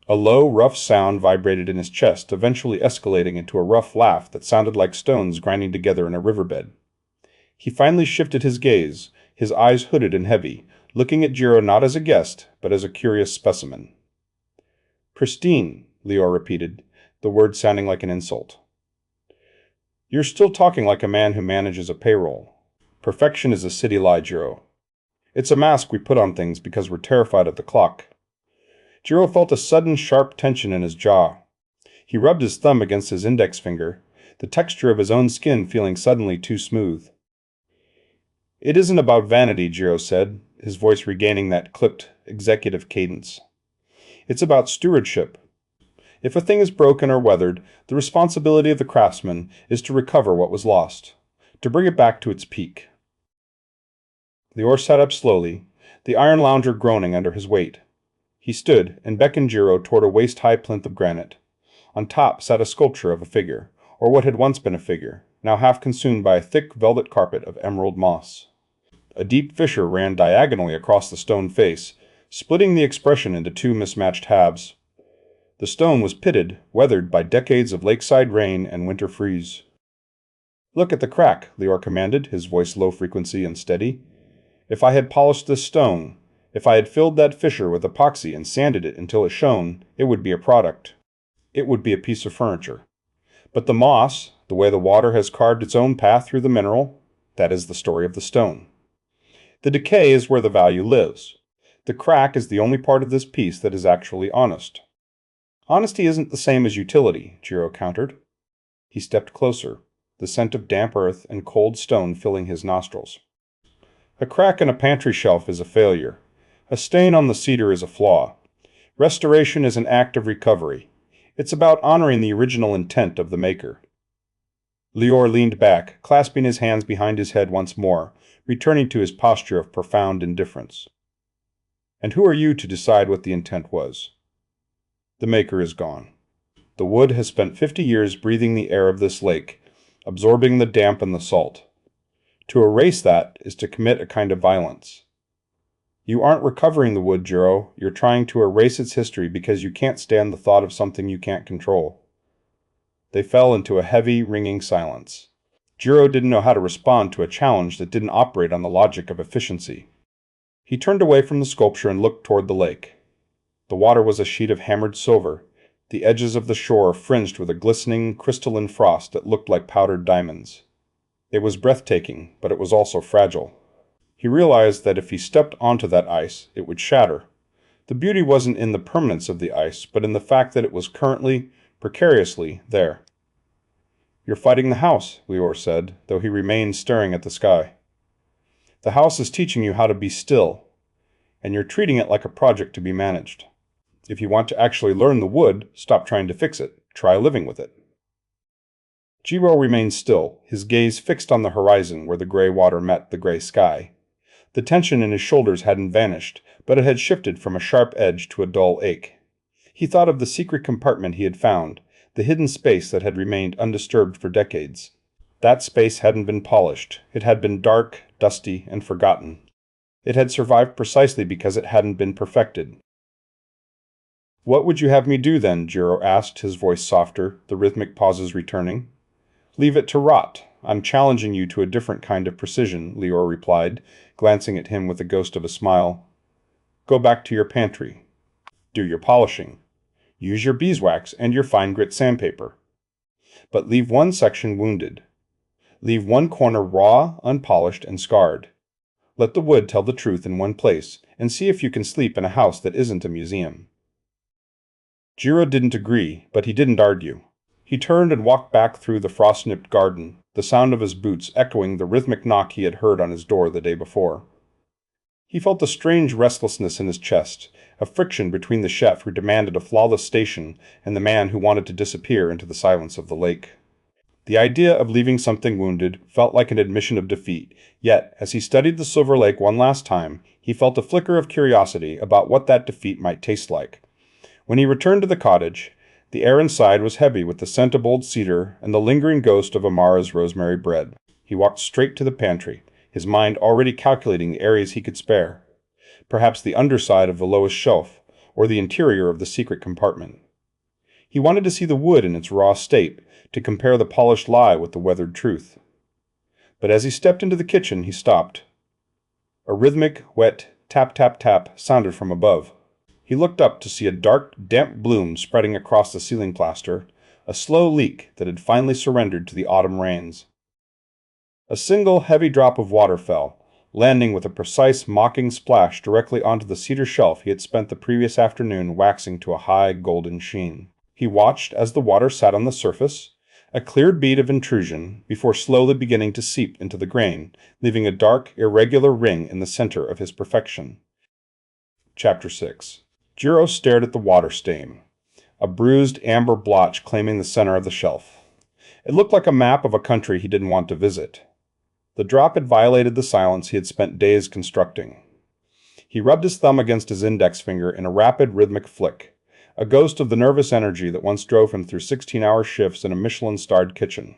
A low, rough sound vibrated in his chest, eventually escalating into a rough laugh that sounded like stones grinding together in a riverbed. He finally shifted his gaze, his eyes hooded and heavy, looking at Jiro not as a guest, but as a curious specimen. Pristine, Lior repeated, the word sounding like an insult. You're still talking like a man who manages a payroll. Perfection is a city lie, Jiro. It's a mask we put on things because we're terrified of the clock. Jiro felt a sudden sharp tension in his jaw. He rubbed his thumb against his index finger, the texture of his own skin feeling suddenly too smooth. It isn't about vanity, Jiro said, his voice regaining that clipped, executive cadence. It's about stewardship. If a thing is broken or weathered, the responsibility of the craftsman is to recover what was lost, to bring it back to its peak. Lior sat up slowly, the iron lounger groaning under his weight. He stood and beckoned Jiro toward a waist-high plinth of granite. On top sat a sculpture of a figure, or what had once been a figure, now half consumed by a thick velvet carpet of emerald moss. A deep fissure ran diagonally across the stone face, splitting the expression into two mismatched halves. The stone was pitted, weathered by decades of lakeside rain and winter freeze. Look at the crack, Lior commanded, his voice low-frequency and steady. If I had polished this stone, if I had filled that fissure with epoxy and sanded it until it shone, it would be a product. It would be a piece of furniture. But the moss, the way the water has carved its own path through the mineral, that is the story of the stone. The decay is where the value lives. The crack is the only part of this piece that is actually honest. Honesty isn't the same as utility, Jiro countered. He stepped closer, the scent of damp earth and cold stone filling his nostrils. A crack in a pantry shelf is a failure. A stain on the cedar is a flaw. Restoration is an act of recovery. It's about honoring the original intent of the maker. Lior leaned back, clasping his hands behind his head once more, returning to his posture of profound indifference. And who are you to decide what the intent was? The maker is gone. The wood has spent 50 years breathing the air of this lake, absorbing the damp and the salt. To erase that is to commit a kind of violence. You aren't recovering the wood, Jiro. You're trying to erase its history because you can't stand the thought of something you can't control. They fell into a heavy, ringing silence. Jiro didn't know how to respond to a challenge that didn't operate on the logic of efficiency. He turned away from the sculpture and looked toward the lake. The water was a sheet of hammered silver, the edges of the shore fringed with a glistening, crystalline frost that looked like powdered diamonds. It was breathtaking, but it was also fragile. He realized that if he stepped onto that ice, it would shatter. The beauty wasn't in the permanence of the ice, but in the fact that it was currently, precariously, there. "You're fighting the house," Lior said, though he remained staring at the sky. "The house is teaching you how to be still, and you're treating it like a project to be managed. If you want to actually learn the wood, stop trying to fix it. Try living with it." Jiro remained still, his gaze fixed on the horizon where the gray water met the gray sky. The tension in his shoulders hadn't vanished, but it had shifted from a sharp edge to a dull ache. He thought of the secret compartment he had found, the hidden space that had remained undisturbed for decades. That space hadn't been polished. It had been dark, dusty, and forgotten. It had survived precisely because it hadn't been perfected. "What would you have me do then?" Jiro asked, his voice softer, the rhythmic pauses returning. "Leave it to rot. I'm challenging you to a different kind of precision," Lior replied, glancing at him with the ghost of a smile. "Go back to your pantry. Do your polishing. Use your beeswax and your fine grit sandpaper. But leave one section wounded. Leave one corner raw, unpolished, and scarred. Let the wood tell the truth in one place, and see if you can sleep in a house that isn't a museum." Jiro didn't agree, but he didn't argue. He turned and walked back through the frost-nipped garden, the sound of his boots echoing the rhythmic knock he had heard on his door the day before. He felt a strange restlessness in his chest, a friction between the chef who demanded a flawless station and the man who wanted to disappear into the silence of the lake. The idea of leaving something wounded felt like an admission of defeat, yet, as he studied the Silver Lake one last time, he felt a flicker of curiosity about what that defeat might taste like. When he returned to the cottage, the air inside was heavy with the scent of old cedar and the lingering ghost of Amara's rosemary bread. He walked straight to the pantry, his mind already calculating the areas he could spare. Perhaps the underside of the lowest shelf, or the interior of the secret compartment. He wanted to see the wood in its raw state, to compare the polished lie with the weathered truth. But as he stepped into the kitchen, he stopped. A rhythmic, wet tap-tap-tap sounded from above. He looked up to see a dark, damp bloom spreading across the ceiling plaster, a slow leak that had finally surrendered to the autumn rains. A single heavy drop of water fell, landing with a precise, mocking splash directly onto the cedar shelf he had spent the previous afternoon waxing to a high, golden sheen. He watched as the water sat on the surface, a clear bead of intrusion, before slowly beginning to seep into the grain, leaving a dark, irregular ring in the center of his perfection. Chapter 6. Jiro stared at the water stain, a bruised amber blotch claiming the center of the shelf. It looked like a map of a country he didn't want to visit. The drop had violated the silence he had spent days constructing. He rubbed his thumb against his index finger in a rapid, rhythmic flick, a ghost of the nervous energy that once drove him through 16-hour shifts in a Michelin-starred kitchen.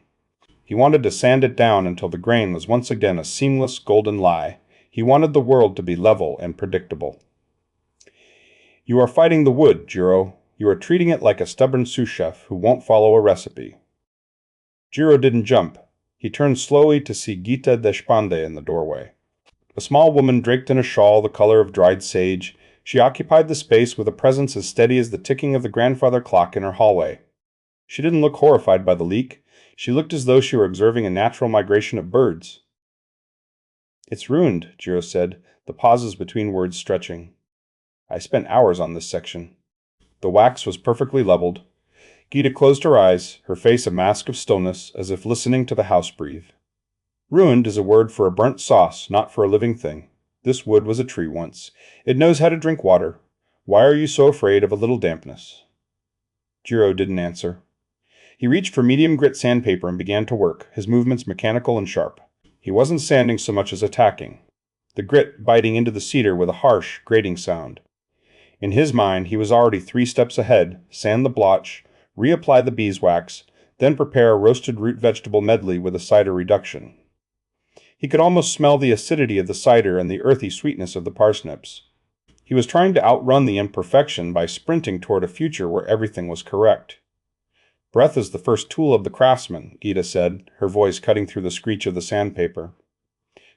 He wanted to sand it down until the grain was once again a seamless, golden lie. He wanted the world to be level and predictable. "You are fighting the wood, Jiro. You are treating it like a stubborn sous chef who won't follow a recipe." Jiro didn't jump. He turned slowly to see Gita Deshpande in the doorway. A small woman draped in a shawl the color of dried sage, she occupied the space with a presence as steady as the ticking of the grandfather clock in her hallway. She didn't look horrified by the leak. She looked as though she were observing a natural migration of birds. "It's ruined," Jiro said, the pauses between words stretching. "I spent hours on this section." The wax was perfectly leveled. Gita closed her eyes, her face a mask of stillness, as if listening to the house breathe. "Ruined is a word for a burnt sauce, not for a living thing. This wood was a tree once. It knows how to drink water. Why are you so afraid of a little dampness?" Jiro didn't answer. He reached for medium grit sandpaper and began to work, his movements mechanical and sharp. He wasn't sanding so much as attacking, the grit biting into the cedar with a harsh, grating sound. In his mind, he was already 3 steps ahead: sand the blotch, reapply the beeswax, then prepare a roasted root vegetable medley with a cider reduction. He could almost smell the acidity of the cider and the earthy sweetness of the parsnips. He was trying to outrun the imperfection by sprinting toward a future where everything was correct. "Breath is the first tool of the craftsman," Gita said, her voice cutting through the screech of the sandpaper.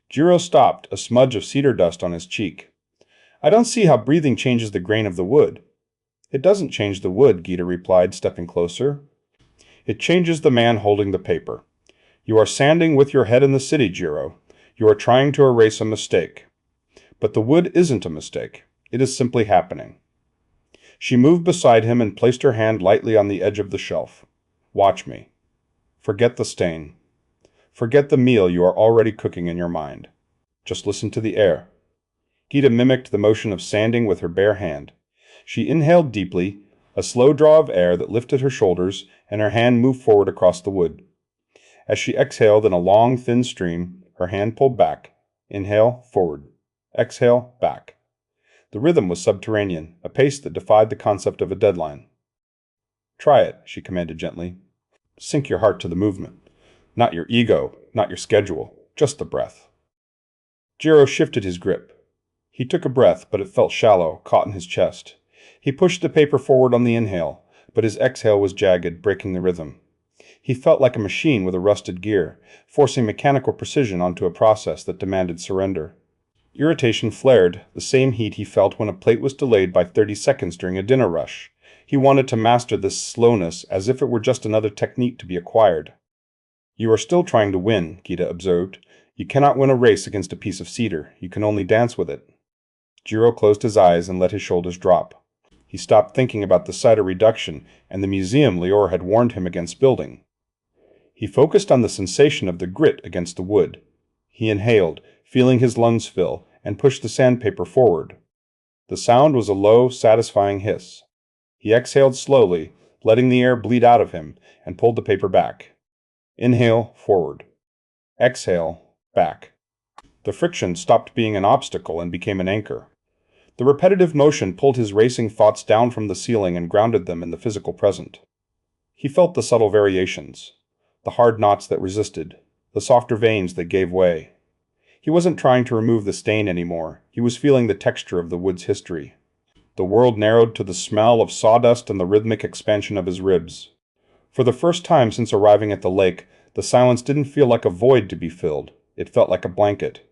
Jiro stopped, a smudge of cedar dust on his cheek. I don't see how breathing changes the grain of the wood. It doesn't change the wood, Gita replied, stepping closer. It changes the man holding the paper. You are standing with your head in the city, Jiro. You are trying to erase a mistake. But the wood isn't a mistake. It is simply happening. She moved beside him and placed her hand lightly on the edge of the shelf. Watch me. Forget the stain. Forget the meal you are already cooking in your mind. Just listen to the air. Gita mimicked the motion of sanding with her bare hand. She inhaled deeply, a slow draw of air that lifted her shoulders, and her hand moved forward across the wood. As she exhaled in a long, thin stream, her hand pulled back. Inhale, forward. Exhale, back. The rhythm was subterranean, a pace that defied the concept of a deadline. Try it, she commanded gently. Sink your heart to the movement. Not your ego, not your schedule, just the breath. Jiro shifted his grip. He took a breath, but it felt shallow, caught in his chest. He pushed the paper forward on the inhale, but his exhale was jagged, breaking the rhythm. He felt like a machine with a rusted gear, forcing mechanical precision onto a process that demanded surrender. Irritation flared, the same heat he felt when a plate was delayed by 30 seconds during a dinner rush. He wanted to master this slowness as if it were just another technique to be acquired. You are still trying to win, Gita observed. You cannot win a race against a piece of cedar. You can only dance with it. Jiro closed his eyes and let his shoulders drop. He stopped thinking about the cider reduction and the museum Lior had warned him against building. He focused on the sensation of the grit against the wood. He inhaled, feeling his lungs fill, and pushed the sandpaper forward. The sound was a low, satisfying hiss. He exhaled slowly, letting the air bleed out of him, and pulled the paper back. Inhale, forward. Exhale, back. The friction stopped being an obstacle and became an anchor. The repetitive motion pulled his racing thoughts down from the ceiling and grounded them in the physical present. He felt the subtle variations, the hard knots that resisted, the softer veins that gave way. He wasn't trying to remove the stain anymore. He was feeling the texture of the wood's history. The world narrowed to the smell of sawdust and the rhythmic expansion of his ribs. For the first time since arriving at the lake, the silence didn't feel like a void to be filled. It felt like a blanket.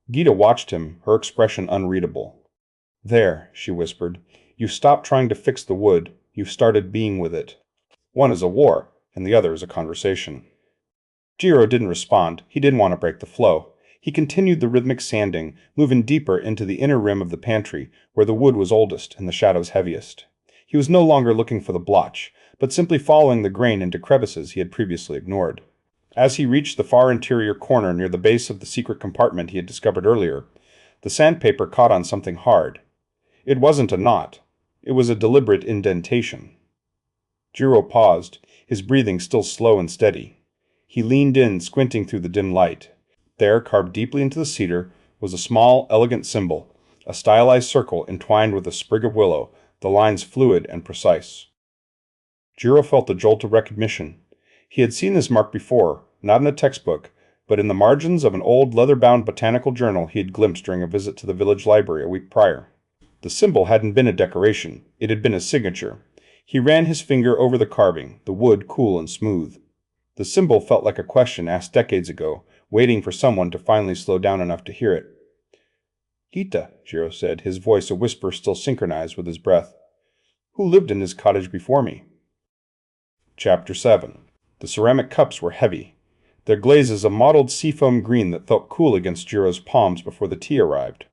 Gita watched him, her expression unreadable. There, she whispered. You've stopped trying to fix the wood. You've started being with it. One is a war, and the other is a conversation. Jiro didn't respond. He didn't want to break the flow. He continued the rhythmic sanding, moving deeper into the inner rim of the pantry, where the wood was oldest and the shadows heaviest. He was no longer looking for the blotch, but simply following the grain into crevices he had previously ignored. As he reached the far interior corner near the base of the secret compartment he had discovered earlier, the sandpaper caught on something hard. It wasn't a knot. It was a deliberate indentation. Jiro paused, his breathing still slow and steady. He leaned in, squinting through the dim light. There, carved deeply into the cedar, was a small, elegant symbol, a stylized circle entwined with a sprig of willow, the lines fluid and precise. Jiro felt a jolt of recognition. He had seen this mark before, not in a textbook, but in the margins of an old leather-bound botanical journal he had glimpsed during a visit to the village library a week prior. The symbol hadn't been a decoration. It had been a signature. He ran his finger over the carving, the wood cool and smooth. The symbol felt like a question asked decades ago, waiting for someone to finally slow down enough to hear it. Gita, Jiro said, his voice a whisper still synchronized with his breath. Who lived in this cottage before me? Chapter 7. The ceramic cups were heavy, their glazes a mottled seafoam green that felt cool against Jiro's palms before the tea arrived.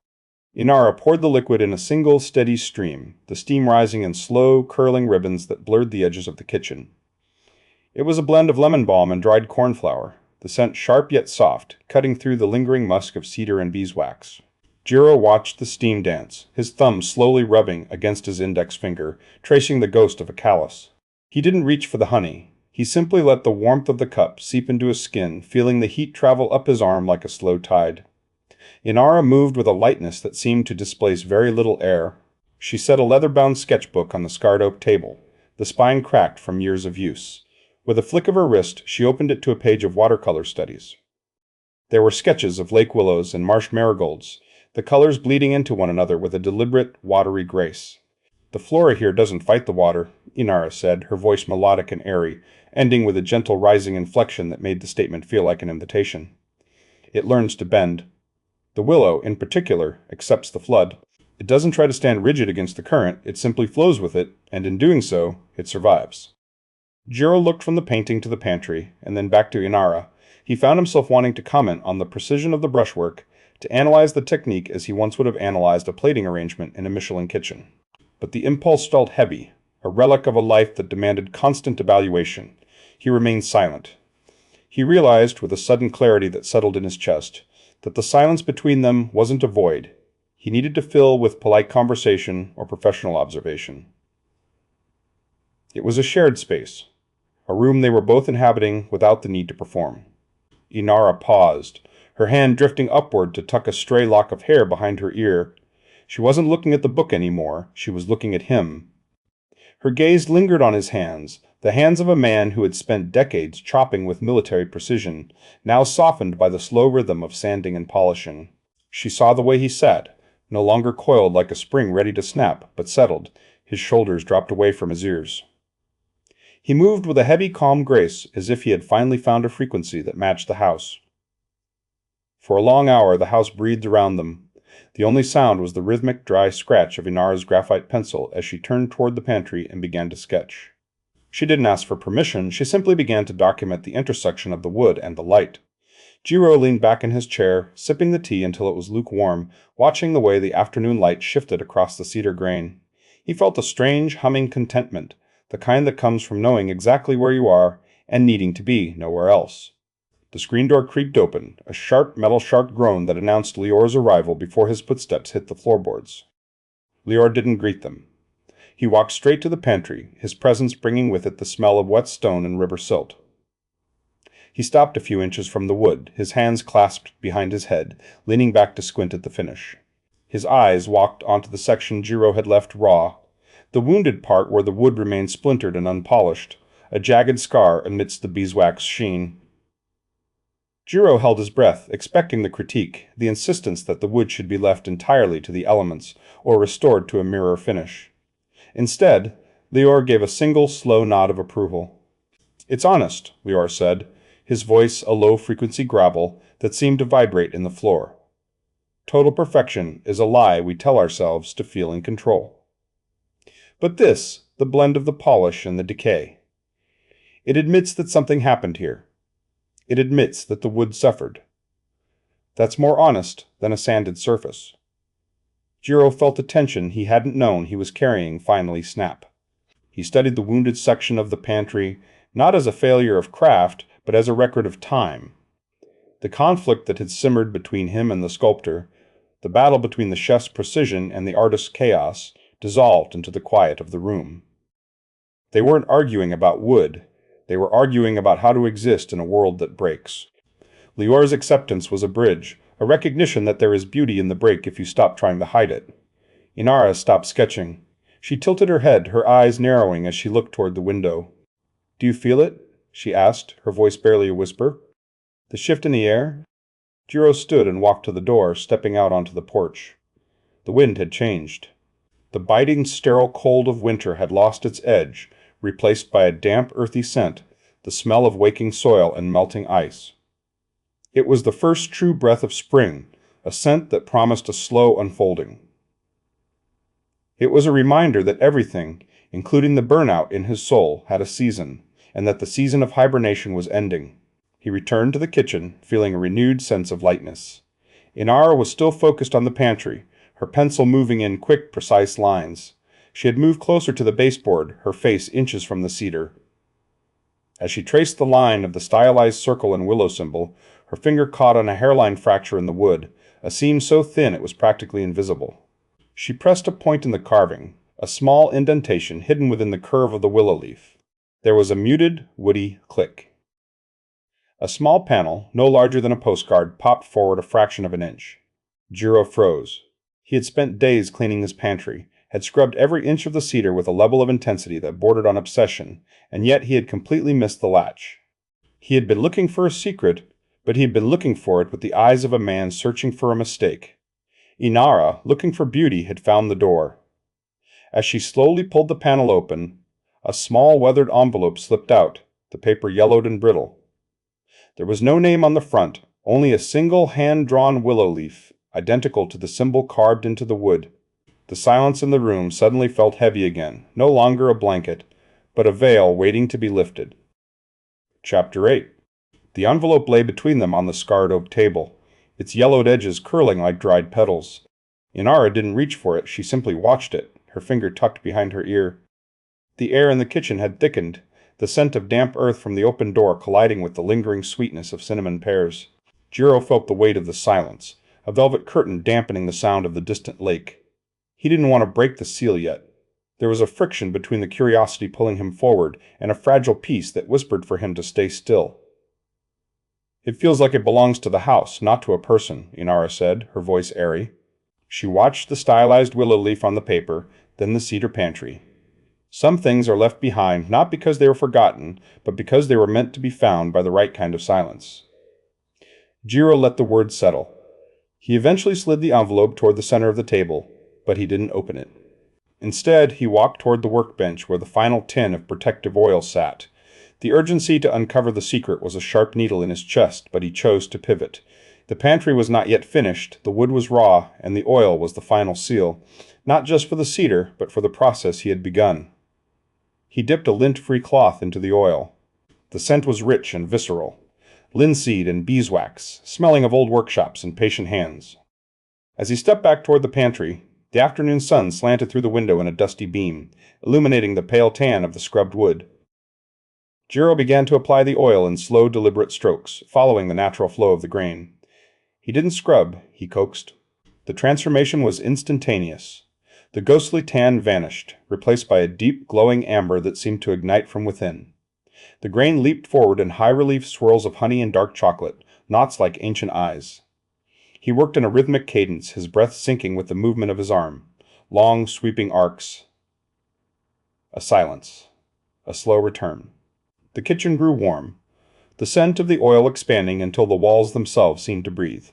Inara poured the liquid in a single, steady stream, the steam rising in slow, curling ribbons that blurred the edges of the kitchen. It was a blend of lemon balm and dried cornflower, the scent sharp yet soft, cutting through the lingering musk of cedar and beeswax. Jiro watched the steam dance, his thumb slowly rubbing against his index finger, tracing the ghost of a callus. He didn't reach for the honey. He simply let the warmth of the cup seep into his skin, feeling the heat travel up his arm like a slow tide. Inara moved with a lightness that seemed to displace very little air. She set a leather-bound sketchbook on the scarred oak table, the spine cracked from years of use. With a flick of her wrist, she opened it to a page of watercolor studies. There were sketches of lake willows and marsh marigolds, the colors bleeding into one another with a deliberate, watery grace. The flora here doesn't fight the water, Inara said, her voice melodic and airy, ending with a gentle rising inflection that made the statement feel like an invitation. It learns to bend. The willow, in particular, accepts the flood. It doesn't try to stand rigid against the current, it simply flows with it, and in doing so, it survives. Jiro looked from the painting to the pantry, and then back to Inara. He found himself wanting to comment on the precision of the brushwork, to analyze the technique as he once would have analyzed a plating arrangement in a Michelin kitchen. But the impulse felt heavy, a relic of a life that demanded constant evaluation. He remained silent. He realized, with a sudden clarity that settled in his chest, that the silence between them wasn't a void. He needed to fill with polite conversation or professional observation. It was a shared space, a room they were both inhabiting without the need to perform. Inara paused, her hand drifting upward to tuck a stray lock of hair behind her ear. She wasn't looking at the book anymore, she was looking at him. Her gaze lingered on his hands, the hands of a man who had spent decades chopping with military precision, now softened by the slow rhythm of sanding and polishing. She saw the way he sat, no longer coiled like a spring ready to snap, but settled, his shoulders dropped away from his ears. He moved with a heavy, calm grace, as if he had finally found a frequency that matched the house. For a long hour the house breathed around them. The only sound was the rhythmic, dry scratch of Inara's graphite pencil as she turned toward the pantry and began to sketch. She didn't ask for permission, she simply began to document the intersection of the wood and the light. Jiro leaned back in his chair, sipping the tea until it was lukewarm, watching the way the afternoon light shifted across the cedar grain. He felt a strange, humming contentment, the kind that comes from knowing exactly where you are and needing to be nowhere else. The screen door creaked open, a sharp, metal-sharp groan that announced Lior's arrival before his footsteps hit the floorboards. Lior didn't greet them. He walked straight to the pantry, his presence bringing with it the smell of wet stone and river silt. He stopped a few inches from the wood, his hands clasped behind his head, leaning back to squint at the finish. His eyes walked onto the section Jiro had left raw, the wounded part where the wood remained splintered and unpolished, a jagged scar amidst the beeswax sheen. Jiro held his breath, expecting the critique, the insistence that the wood should be left entirely to the elements, or restored to a mirror finish. Instead, Lior gave a single, slow nod of approval. "It's honest," Lior said, his voice a low-frequency grabble that seemed to vibrate in the floor. "Total perfection is a lie we tell ourselves to feel in control. But this, the blend of the polish and the decay. It admits that something happened here. It admits that the wood suffered. That's more honest than a sanded surface." Jiro felt the tension he hadn't known he was carrying finally snap. He studied the wounded section of the pantry, not as a failure of craft, but as a record of time. The conflict that had simmered between him and the sculptor, the battle between the chef's precision and the artist's chaos, dissolved into the quiet of the room. They weren't arguing about wood. They were arguing about how to exist in a world that breaks. Lior's acceptance was a bridge, a recognition that there is beauty in the break if you stop trying to hide it. Inara stopped sketching. She tilted her head, her eyes narrowing as she looked toward the window. "Do you feel it?" she asked, her voice barely a whisper. "The shift in the air?" Jiro stood and walked to the door, stepping out onto the porch. The wind had changed. The biting, sterile cold of winter had lost its edge, replaced by a damp, earthy scent, the smell of waking soil and melting ice. It was the first true breath of spring, a scent that promised a slow unfolding. It was a reminder that everything, including the burnout in his soul, had a season, and that the season of hibernation was ending. He returned to the kitchen, feeling a renewed sense of lightness. Inara was still focused on the pantry, her pencil moving in quick, precise lines. She had moved closer to the baseboard, her face inches from the cedar. As she traced the line of the stylized circle and willow symbol, her finger caught on a hairline fracture in the wood, a seam so thin it was practically invisible. She pressed a point in the carving, a small indentation hidden within the curve of the willow leaf. There was a muted, woody click. A small panel, no larger than a postcard, popped forward a fraction of an inch. Jiro froze. He had spent days cleaning his pantry, had scrubbed every inch of the cedar with a level of intensity that bordered on obsession, and yet he had completely missed the latch. He had been looking for a secret, but he had been looking for it with the eyes of a man searching for a mistake. Inara, looking for beauty, had found the door. As she slowly pulled the panel open, a small weathered envelope slipped out, the paper yellowed and brittle. There was no name on the front, only a single hand-drawn willow leaf, identical to the symbol carved into the wood. The silence in the room suddenly felt heavy again, no longer a blanket, but a veil waiting to be lifted. Chapter 8. The envelope lay between them on the scarred oak table, its yellowed edges curling like dried petals. Inara didn't reach for it, she simply watched it, her finger tucked behind her ear. The air in the kitchen had thickened, the scent of damp earth from the open door colliding with the lingering sweetness of cinnamon pears. Jiro felt the weight of the silence, a velvet curtain dampening the sound of the distant lake. He didn't want to break the seal yet. There was a friction between the curiosity pulling him forward and a fragile peace that whispered for him to stay still. "It feels like it belongs to the house, not to a person," Inara said, her voice airy. She watched the stylized willow leaf on the paper, then the cedar pantry. Some things are left behind not because they were forgotten, but because they were meant to be found by the right kind of silence. Jiro let the words settle. He eventually slid the envelope toward the center of the table, but he didn't open it. Instead, he walked toward the workbench where the final tin of protective oil sat. The urgency to uncover the secret was a sharp needle in his chest, but he chose to pivot. The pantry was not yet finished, the wood was raw, and the oil was the final seal, not just for the cedar, but for the process he had begun. He dipped a lint-free cloth into the oil. The scent was rich and visceral. Linseed and beeswax, smelling of old workshops and patient hands. As he stepped back toward the pantry, the afternoon sun slanted through the window in a dusty beam, illuminating the pale tan of the scrubbed wood. Jiro began to apply the oil in slow, deliberate strokes, following the natural flow of the grain. He didn't scrub, he coaxed. The transformation was instantaneous. The ghostly tan vanished, replaced by a deep, glowing amber that seemed to ignite from within. The grain leaped forward in high-relief swirls of honey and dark chocolate, knots like ancient eyes. He worked in a rhythmic cadence, his breath syncing with the movement of his arm. Long, sweeping arcs. A silence. A slow return. The kitchen grew warm, the scent of the oil expanding until the walls themselves seemed to breathe.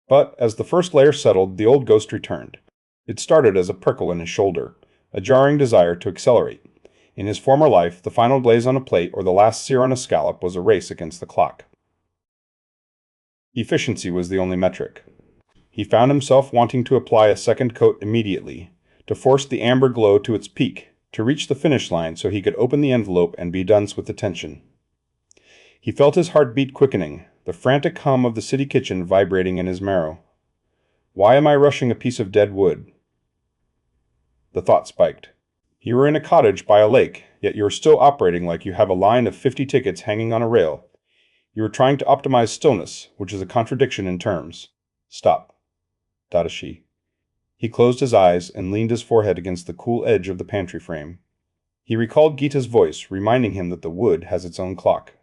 But as the first layer settled, the old ghost returned. It started as a prickle in his shoulder, a jarring desire to accelerate. In his former life, the final glaze on a plate or the last sear on a scallop was a race against the clock. Efficiency was the only metric. He found himself wanting to apply a second coat immediately, to force the amber glow to its peak, to reach the finish line so he could open the envelope and be done with the tension. He felt his heartbeat quickening, the frantic hum of the city kitchen vibrating in his marrow. Why am I rushing a piece of dead wood? The thought spiked. You were in a cottage by a lake, yet you are still operating like you have a line of 50 tickets hanging on a rail. You are trying to optimize stillness, which is a contradiction in terms. Stop. Tadashi. He closed his eyes and leaned his forehead against the cool edge of the pantry frame. He recalled Gita's voice, reminding him that the wood has its own clock.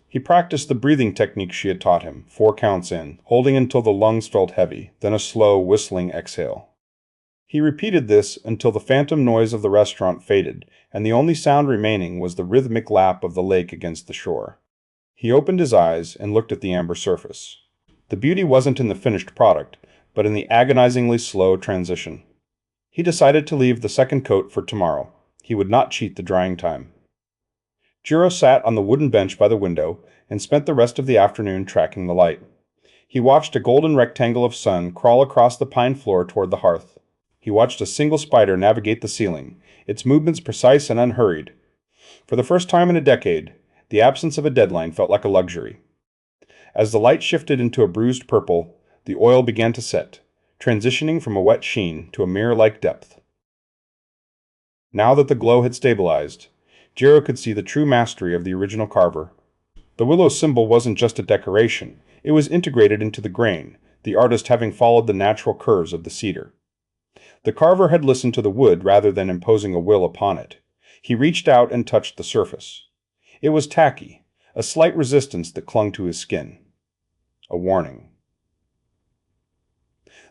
He practiced the breathing technique she had taught him, 4 counts in, holding until the lungs felt heavy, then a slow, whistling exhale. He repeated this until the phantom noise of the restaurant faded, and the only sound remaining was the rhythmic lap of the lake against the shore. He opened his eyes and looked at the amber surface. The beauty wasn't in the finished product, but in the agonizingly slow transition. He decided to leave the second coat for tomorrow. He would not cheat the drying time. Jiro sat on the wooden bench by the window and spent the rest of the afternoon tracking the light. He watched a golden rectangle of sun crawl across the pine floor toward the hearth. He watched a single spider navigate the ceiling, its movements precise and unhurried. For the first time in a decade, the absence of a deadline felt like a luxury. As the light shifted into a bruised purple, the oil began to set, transitioning from a wet sheen to a mirror-like depth. Now that the glow had stabilized, Jiro could see the true mastery of the original carver. The willow symbol wasn't just a decoration, it was integrated into the grain, the artist having followed the natural curves of the cedar. The carver had listened to the wood rather than imposing a will upon it. He reached out and touched the surface. It was tacky, a slight resistance that clung to his skin. A warning.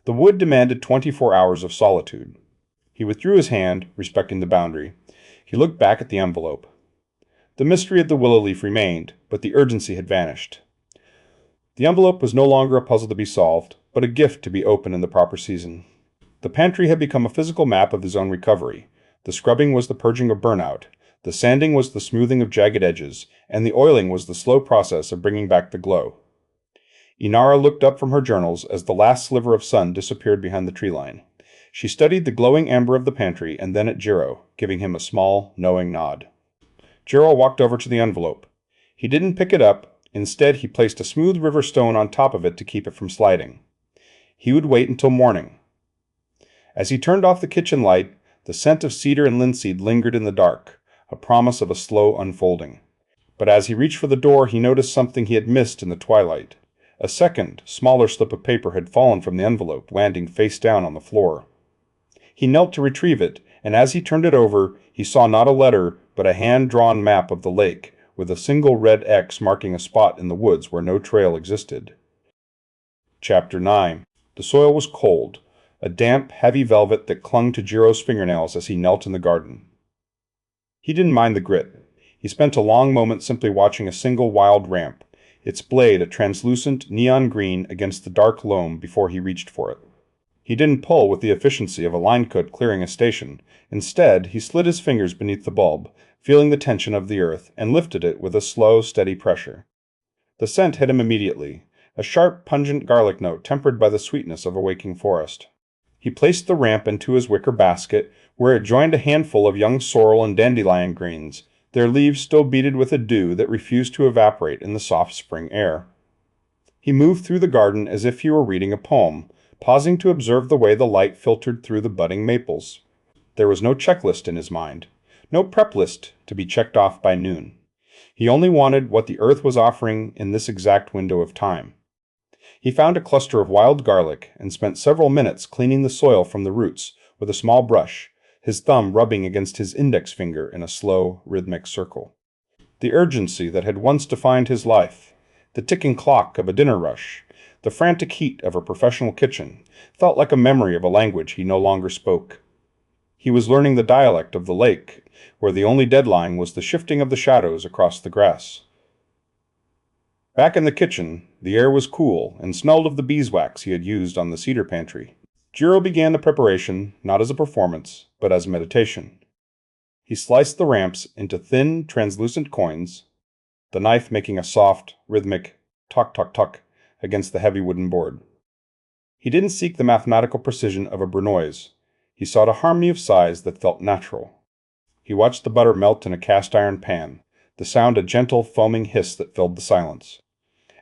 The wood demanded 24 hours of solitude. He withdrew his hand, respecting the boundary. He looked back at the envelope. The mystery of the willow leaf remained, but the urgency had vanished. The envelope was no longer a puzzle to be solved, but a gift to be opened in the proper season. The pantry had become a physical map of his own recovery. The scrubbing was the purging of burnout, the sanding was the smoothing of jagged edges, and the oiling was the slow process of bringing back the glow. Inara looked up from her journals as the last sliver of sun disappeared behind the tree line. She studied the glowing amber of the pantry and then at Jiro, giving him a small, knowing nod. Jiro walked over to the envelope. He didn't pick it up. Instead, he placed a smooth river stone on top of it to keep it from sliding. He would wait until morning. As he turned off the kitchen light, the scent of cedar and linseed lingered in the dark, a promise of a slow unfolding. But as he reached for the door, he noticed something he had missed in the twilight. A second, smaller slip of paper had fallen from the envelope, landing face down on the floor. He knelt to retrieve it, and as he turned it over, he saw not a letter, but a hand-drawn map of the lake, with a single red X marking a spot in the woods where no trail existed. Chapter 9. The soil was cold, a damp, heavy velvet that clung to Jiro's fingernails as he knelt in the garden. He didn't mind the grit. He spent a long moment simply watching a single wild ramp, its blade a translucent neon green against the dark loam before he reached for it. He didn't pull with the efficiency of a line cook clearing a station. Instead, he slid his fingers beneath the bulb, feeling the tension of the earth, and lifted it with a slow, steady pressure. The scent hit him immediately, a sharp, pungent garlic note tempered by the sweetness of a waking forest. He placed the ramp into his wicker basket, where it joined a handful of young sorrel and dandelion greens, their leaves still beaded with a dew that refused to evaporate in the soft spring air. He moved through the garden as if he were reading a poem, pausing to observe the way the light filtered through the budding maples. There was no checklist in his mind, no prep list to be checked off by noon. He only wanted what the earth was offering in this exact window of time. He found a cluster of wild garlic and spent several minutes cleaning the soil from the roots with a small brush, his thumb rubbing against his index finger in a slow, rhythmic circle. The urgency that had once defined his life, the ticking clock of a dinner rush, the frantic heat of a professional kitchen, felt like a memory of a language he no longer spoke. He was learning the dialect of the lake, where the only deadline was the shifting of the shadows across the grass. Back in the kitchen, the air was cool and smelled of the beeswax he had used on the cedar pantry. Jiro began the preparation not as a performance, but as a meditation. He sliced the ramps into thin, translucent coins, the knife making a soft, rhythmic tuck-tuck-tuck against the heavy wooden board. He didn't seek the mathematical precision of a Brunoise. He sought a harmony of size that felt natural. He watched the butter melt in a cast-iron pan, the sound a gentle, foaming hiss that filled the silence.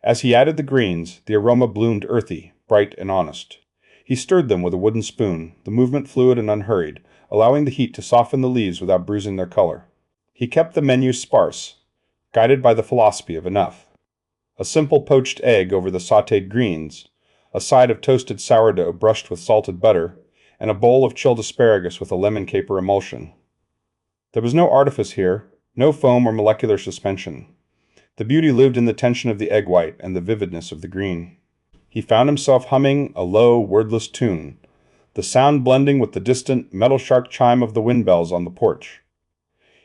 As he added the greens, the aroma bloomed earthy, bright and honest. He stirred them with a wooden spoon, the movement fluid and unhurried, allowing the heat to soften the leaves without bruising their color. He kept the menu sparse, guided by the philosophy of enough. A simple poached egg over the sautéed greens, a side of toasted sourdough brushed with salted butter, and a bowl of chilled asparagus with a lemon caper emulsion. There was no artifice here, no foam or molecular suspension. The beauty lived in the tension of the egg white and the vividness of the green. He found himself humming a low, wordless tune, the sound blending with the distant, metal-shark chime of the wind bells on the porch.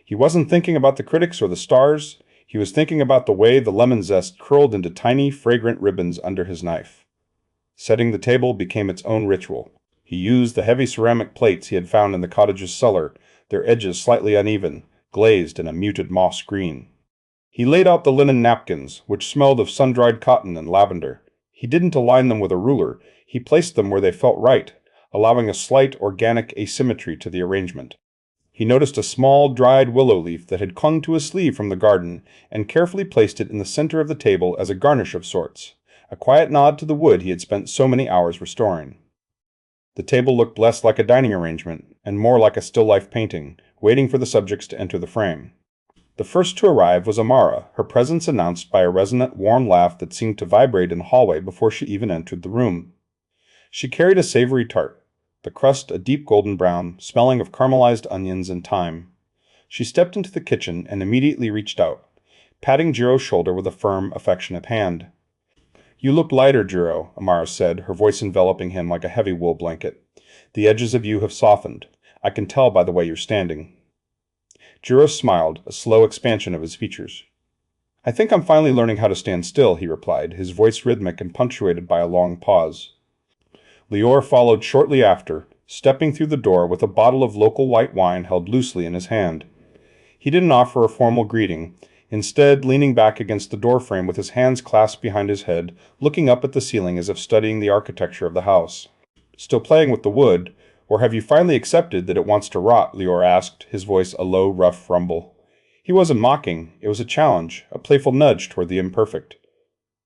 He wasn't thinking about the critics or the stars. He was thinking about the way the lemon zest curled into tiny, fragrant ribbons under his knife. Setting the table became its own ritual. He used the heavy ceramic plates he had found in the cottage's cellar, their edges slightly uneven, glazed in a muted moss green. He laid out the linen napkins, which smelled of sun-dried cotton and lavender. He didn't align them with a ruler. He placed them where they felt right, allowing a slight organic asymmetry to the arrangement. He noticed a small, dried willow leaf that had clung to a sleeve from the garden and carefully placed it in the center of the table as a garnish of sorts, a quiet nod to the wood he had spent so many hours restoring. The table looked less like a dining arrangement and more like a still-life painting, waiting for the subjects to enter the frame. The first to arrive was Amara, her presence announced by a resonant, warm laugh that seemed to vibrate in the hallway before she even entered the room. She carried a savory tart, the crust a deep golden brown, smelling of caramelized onions and thyme. She stepped into the kitchen and immediately reached out, patting Jiro's shoulder with a firm, affectionate hand. "You look lighter, Jiro," Amara said, her voice enveloping him like a heavy wool blanket. "The edges of you have softened. I can tell by the way you're standing." Jiro smiled, a slow expansion of his features. "I think I'm finally learning how to stand still," he replied, his voice rhythmic and punctuated by a long pause. Lior followed shortly after, stepping through the door with a bottle of local white wine held loosely in his hand. He didn't offer a formal greeting, instead leaning back against the doorframe with his hands clasped behind his head, looking up at the ceiling as if studying the architecture of the house. Still playing with the wood, Or have you finally accepted that it wants to rot? Lior asked, his voice a low, rough rumble. He wasn't mocking. It was a challenge, a playful nudge toward the imperfect.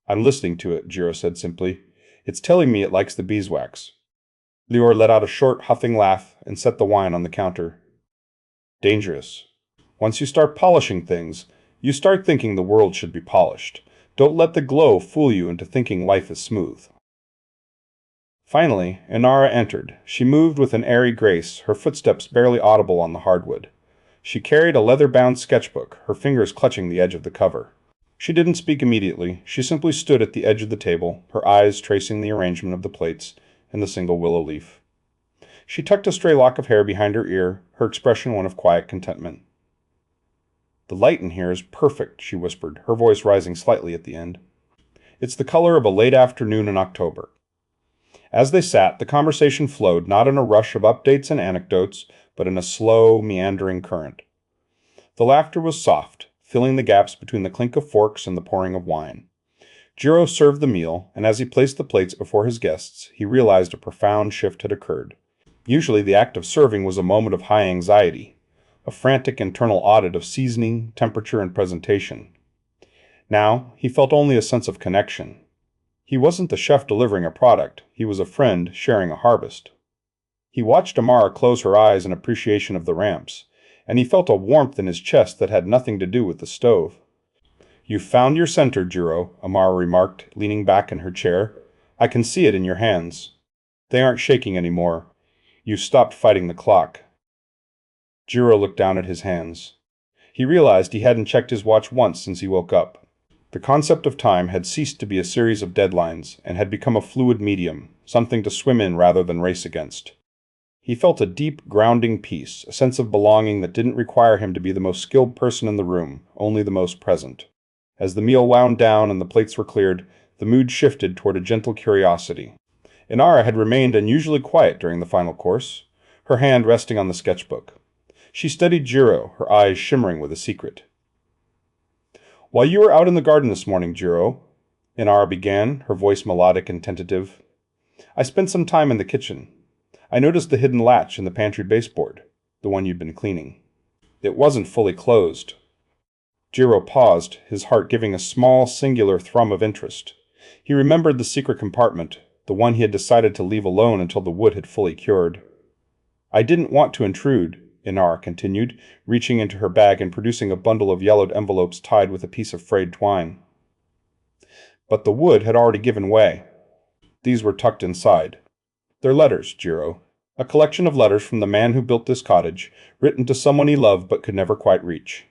I'm listening to it, Jiro said simply. It's telling me it likes the beeswax. Lior let out a short, huffing laugh and set the wine on the counter. Dangerous. Once you start polishing things, you start thinking the world should be polished. Don't let the glow fool you into thinking life is smooth. Finally, Inara entered. She moved with an airy grace, her footsteps barely audible on the hardwood. She carried a leather-bound sketchbook, her fingers clutching the edge of the cover. She didn't speak immediately. She simply stood at the edge of the table, her eyes tracing the arrangement of the plates and the single willow leaf. She tucked a stray lock of hair behind her ear, her expression one of quiet contentment. The light in here is perfect, she whispered, her voice rising slightly at the end. It's the color of a late afternoon in October. As they sat, the conversation flowed not in a rush of updates and anecdotes, but in a slow, meandering current. The laughter was soft, filling the gaps between the clink of forks and the pouring of wine. Jiro served the meal, and as he placed the plates before his guests, he realized a profound shift had occurred. Usually the act of serving was a moment of high anxiety, a frantic internal audit of seasoning, temperature, and presentation. Now, he felt only a sense of connection. He wasn't the chef delivering a product, he was a friend sharing a harvest. He watched Amara close her eyes in appreciation of the ramps, and he felt a warmth in his chest that had nothing to do with the stove. You've found your center, Jiro, Amara remarked, leaning back in her chair. I can see it in your hands. They aren't shaking anymore. You've stopped fighting the clock. Jiro looked down at his hands. He realized he hadn't checked his watch once since he woke up. The concept of time had ceased to be a series of deadlines and had become a fluid medium, something to swim in rather than race against. He felt a deep, grounding peace, a sense of belonging that didn't require him to be the most skilled person in the room, only the most present. As the meal wound down and the plates were cleared, the mood shifted toward a gentle curiosity. Inara had remained unusually quiet during the final course, her hand resting on the sketchbook. She studied Jiro, her eyes shimmering with a secret. While you were out in the garden this morning, Jiro, Inara began, her voice melodic and tentative, I spent some time in the kitchen. I noticed the hidden latch in the pantry baseboard, the one you'd been cleaning. It wasn't fully closed. Jiro paused, his heart giving a small, singular thrum of interest. He remembered the secret compartment, the one he had decided to leave alone until the wood had fully cured. I didn't want to intrude, Inara continued, reaching into her bag and producing a bundle of yellowed envelopes tied with a piece of frayed twine. But the wood had already given way. These were tucked inside. They're letters, Jiro. A collection of letters from the man who built this cottage, written to someone he loved but could never quite reach.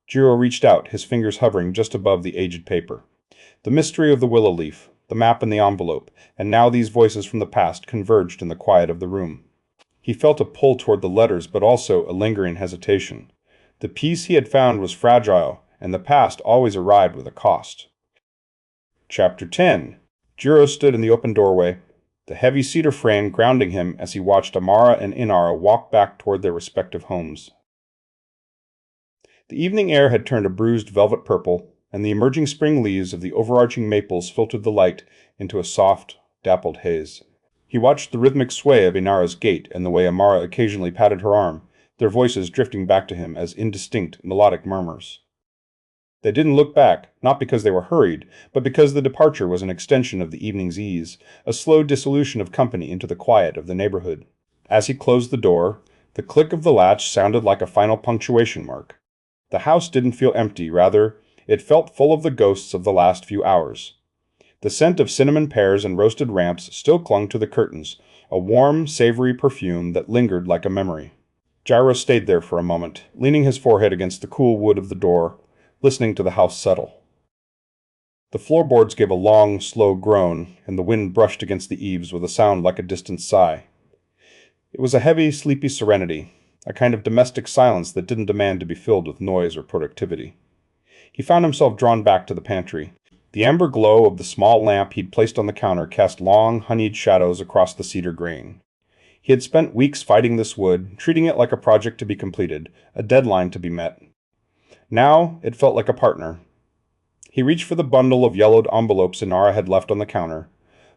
Jiro reached out, his fingers hovering just above the aged paper. The mystery of the willow leaf, the map in the envelope, and now these voices from the past converged in the quiet of the room. He felt a pull toward the letters, but also a lingering hesitation. The peace he had found was fragile, and the past always arrived with a cost. Chapter 10. Jiro stood in the open doorway, the heavy cedar frame grounding him as he watched Amara and Inara walk back toward their respective homes. The evening air had turned a bruised velvet purple, and the emerging spring leaves of the overarching maples filtered the light into a soft, dappled haze. He watched the rhythmic sway of Inara's gait and the way Amara occasionally patted her arm, their voices drifting back to him as indistinct, melodic murmurs. They didn't look back, not because they were hurried, but because the departure was an extension of the evening's ease, a slow dissolution of company into the quiet of the neighborhood. As he closed the door, the click of the latch sounded like a final punctuation mark. The house didn't feel empty, rather, it felt full of the ghosts of the last few hours. The scent of cinnamon pears and roasted ramps still clung to the curtains, a warm, savory perfume that lingered like a memory. Jiro stayed there for a moment, leaning his forehead against the cool wood of the door, listening to the house settle. The floorboards gave a long, slow groan, and the wind brushed against the eaves with a sound like a distant sigh. It was a heavy, sleepy serenity, a kind of domestic silence that didn't demand to be filled with noise or productivity. He found himself drawn back to the pantry. The amber glow of the small lamp he'd placed on the counter cast long, honeyed shadows across the cedar grain. He had spent weeks fighting this wood, treating it like a project to be completed, a deadline to be met. Now it felt like a partner. He reached for the bundle of yellowed envelopes Inara had left on the counter,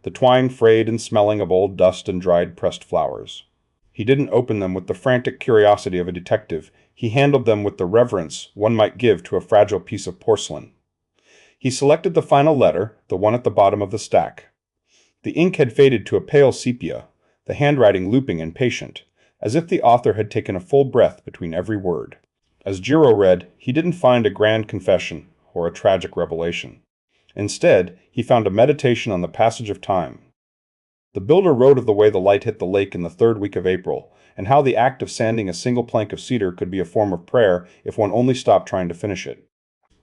the twine frayed and smelling of old dust and dried pressed flowers. He didn't open them with the frantic curiosity of a detective. He handled them with the reverence one might give to a fragile piece of porcelain. He selected the final letter, the one at the bottom of the stack. The ink had faded to a pale sepia, the handwriting looping and patient, as if the author had taken a full breath between every word. As Jiro read, he didn't find a grand confession or a tragic revelation. Instead, he found a meditation on the passage of time. The builder wrote of the way the light hit the lake in the third week of April, and how the act of sanding a single plank of cedar could be a form of prayer if one only stopped trying to finish it.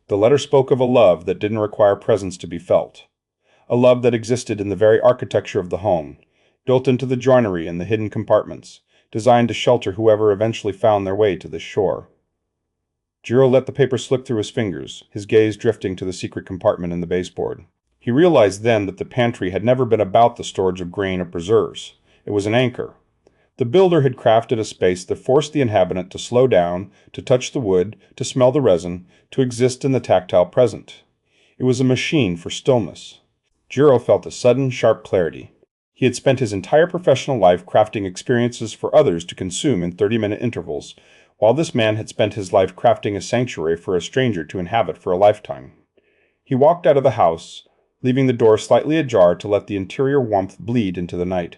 The letter spoke of a love that didn't require presence to be felt, a love that existed in the very architecture of the home, built into the joinery and the hidden compartments, designed to shelter whoever eventually found their way to this shore. Jiro let the paper slip through his fingers, his gaze drifting to the secret compartment in the baseboard. He realized then that the pantry had never been about the storage of grain or preserves. It was an anchor. The builder had crafted a space that forced the inhabitant to slow down, to touch the wood, to smell the resin, to exist in the tactile present. It was a machine for stillness. Jiro felt a sudden, sharp clarity. He had spent his entire professional life crafting experiences for others to consume in 30-minute intervals, while this man had spent his life crafting a sanctuary for a stranger to inhabit for a lifetime. He walked out of the house, leaving the door slightly ajar to let the interior warmth bleed into the night.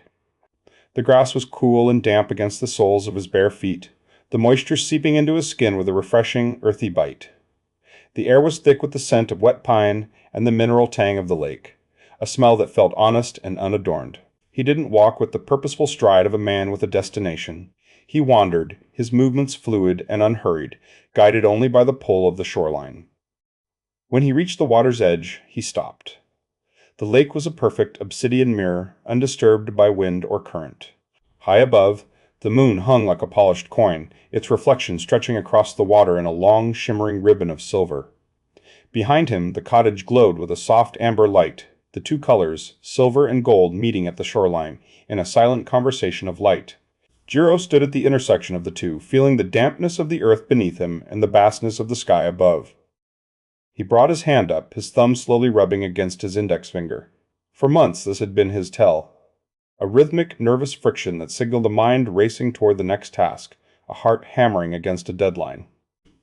The grass was cool and damp against the soles of his bare feet, the moisture seeping into his skin with a refreshing, earthy bite. The air was thick with the scent of wet pine and the mineral tang of the lake, a smell that felt honest and unadorned. He didn't walk with the purposeful stride of a man with a destination. He wandered, his movements fluid and unhurried, guided only by the pull of the shoreline. When he reached the water's edge, he stopped. The lake was a perfect obsidian mirror, undisturbed by wind or current. High above, the moon hung like a polished coin, its reflection stretching across the water in a long, shimmering ribbon of silver. Behind him, the cottage glowed with a soft amber light, the two colors, silver and gold, meeting at the shoreline, in a silent conversation of light. Jiro stood at the intersection of the two, feeling the dampness of the earth beneath him and the vastness of the sky above. He brought his hand up, his thumb slowly rubbing against his index finger. For months this had been his tell. A rhythmic, nervous friction that signaled a mind racing toward the next task, a heart hammering against a deadline.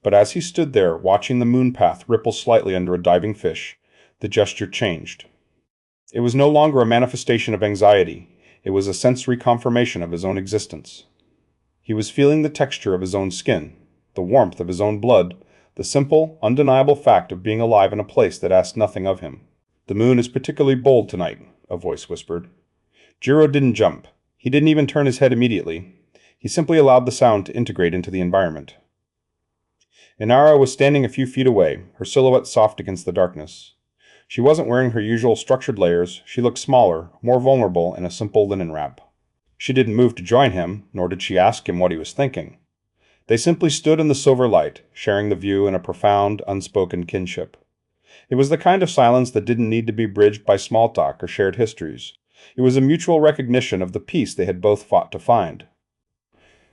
But as he stood there, watching the moon path ripple slightly under a diving fish, the gesture changed. It was no longer a manifestation of anxiety. It was a sensory confirmation of his own existence. He was feeling the texture of his own skin, the warmth of his own blood, the simple, undeniable fact of being alive in a place that asked nothing of him. "The moon is particularly bold tonight," a voice whispered. Jiro didn't jump. He didn't even turn his head immediately. He simply allowed the sound to integrate into the environment. Inara was standing a few feet away, her silhouette soft against the darkness. She wasn't wearing her usual structured layers. She looked smaller, more vulnerable in a simple linen wrap. She didn't move to join him, nor did she ask him what he was thinking. They simply stood in the silver light, sharing the view in a profound, unspoken kinship. It was the kind of silence that didn't need to be bridged by small talk or shared histories. It was a mutual recognition of the peace they had both fought to find.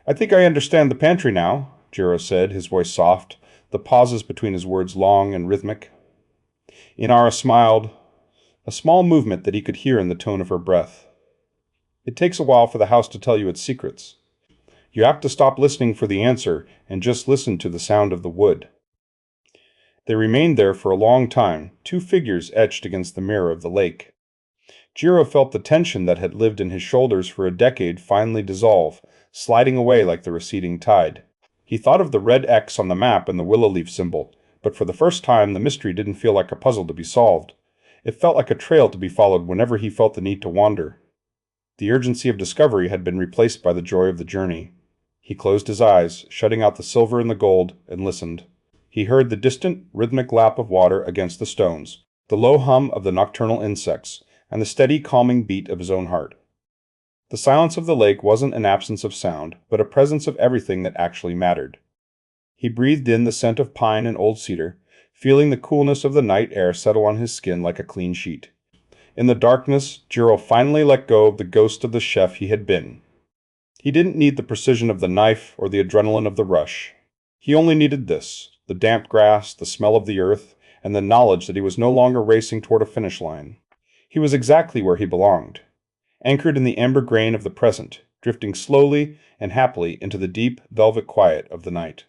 "I think I understand the pantry now," Jiro said, his voice soft, the pauses between his words long and rhythmic. Inara smiled, a small movement that he could hear in the tone of her breath. "It takes a while for the house to tell you its secrets. You have to stop listening for the answer and just listen to the sound of the wood." They remained there for a long time, two figures etched against the mirror of the lake. Jiro felt the tension that had lived in his shoulders for a decade finally dissolve, sliding away like the receding tide. He thought of the red X on the map and the willow leaf symbol, but for the first time the mystery didn't feel like a puzzle to be solved. It felt like a trail to be followed whenever he felt the need to wander. The urgency of discovery had been replaced by the joy of the journey. He closed his eyes, shutting out the silver and the gold, and listened. He heard the distant, rhythmic lap of water against the stones, the low hum of the nocturnal insects, and the steady, calming beat of his own heart. The silence of the lake wasn't an absence of sound, but a presence of everything that actually mattered. He breathed in the scent of pine and old cedar, feeling the coolness of the night air settle on his skin like a clean sheet. In the darkness, Jiro finally let go of the ghost of the chef he had been. He didn't need the precision of the knife or the adrenaline of the rush. He only needed this, the damp grass, the smell of the earth, and the knowledge that he was no longer racing toward a finish line. He was exactly where he belonged, anchored in the amber grain of the present, drifting slowly and happily into the deep, velvet quiet of the night.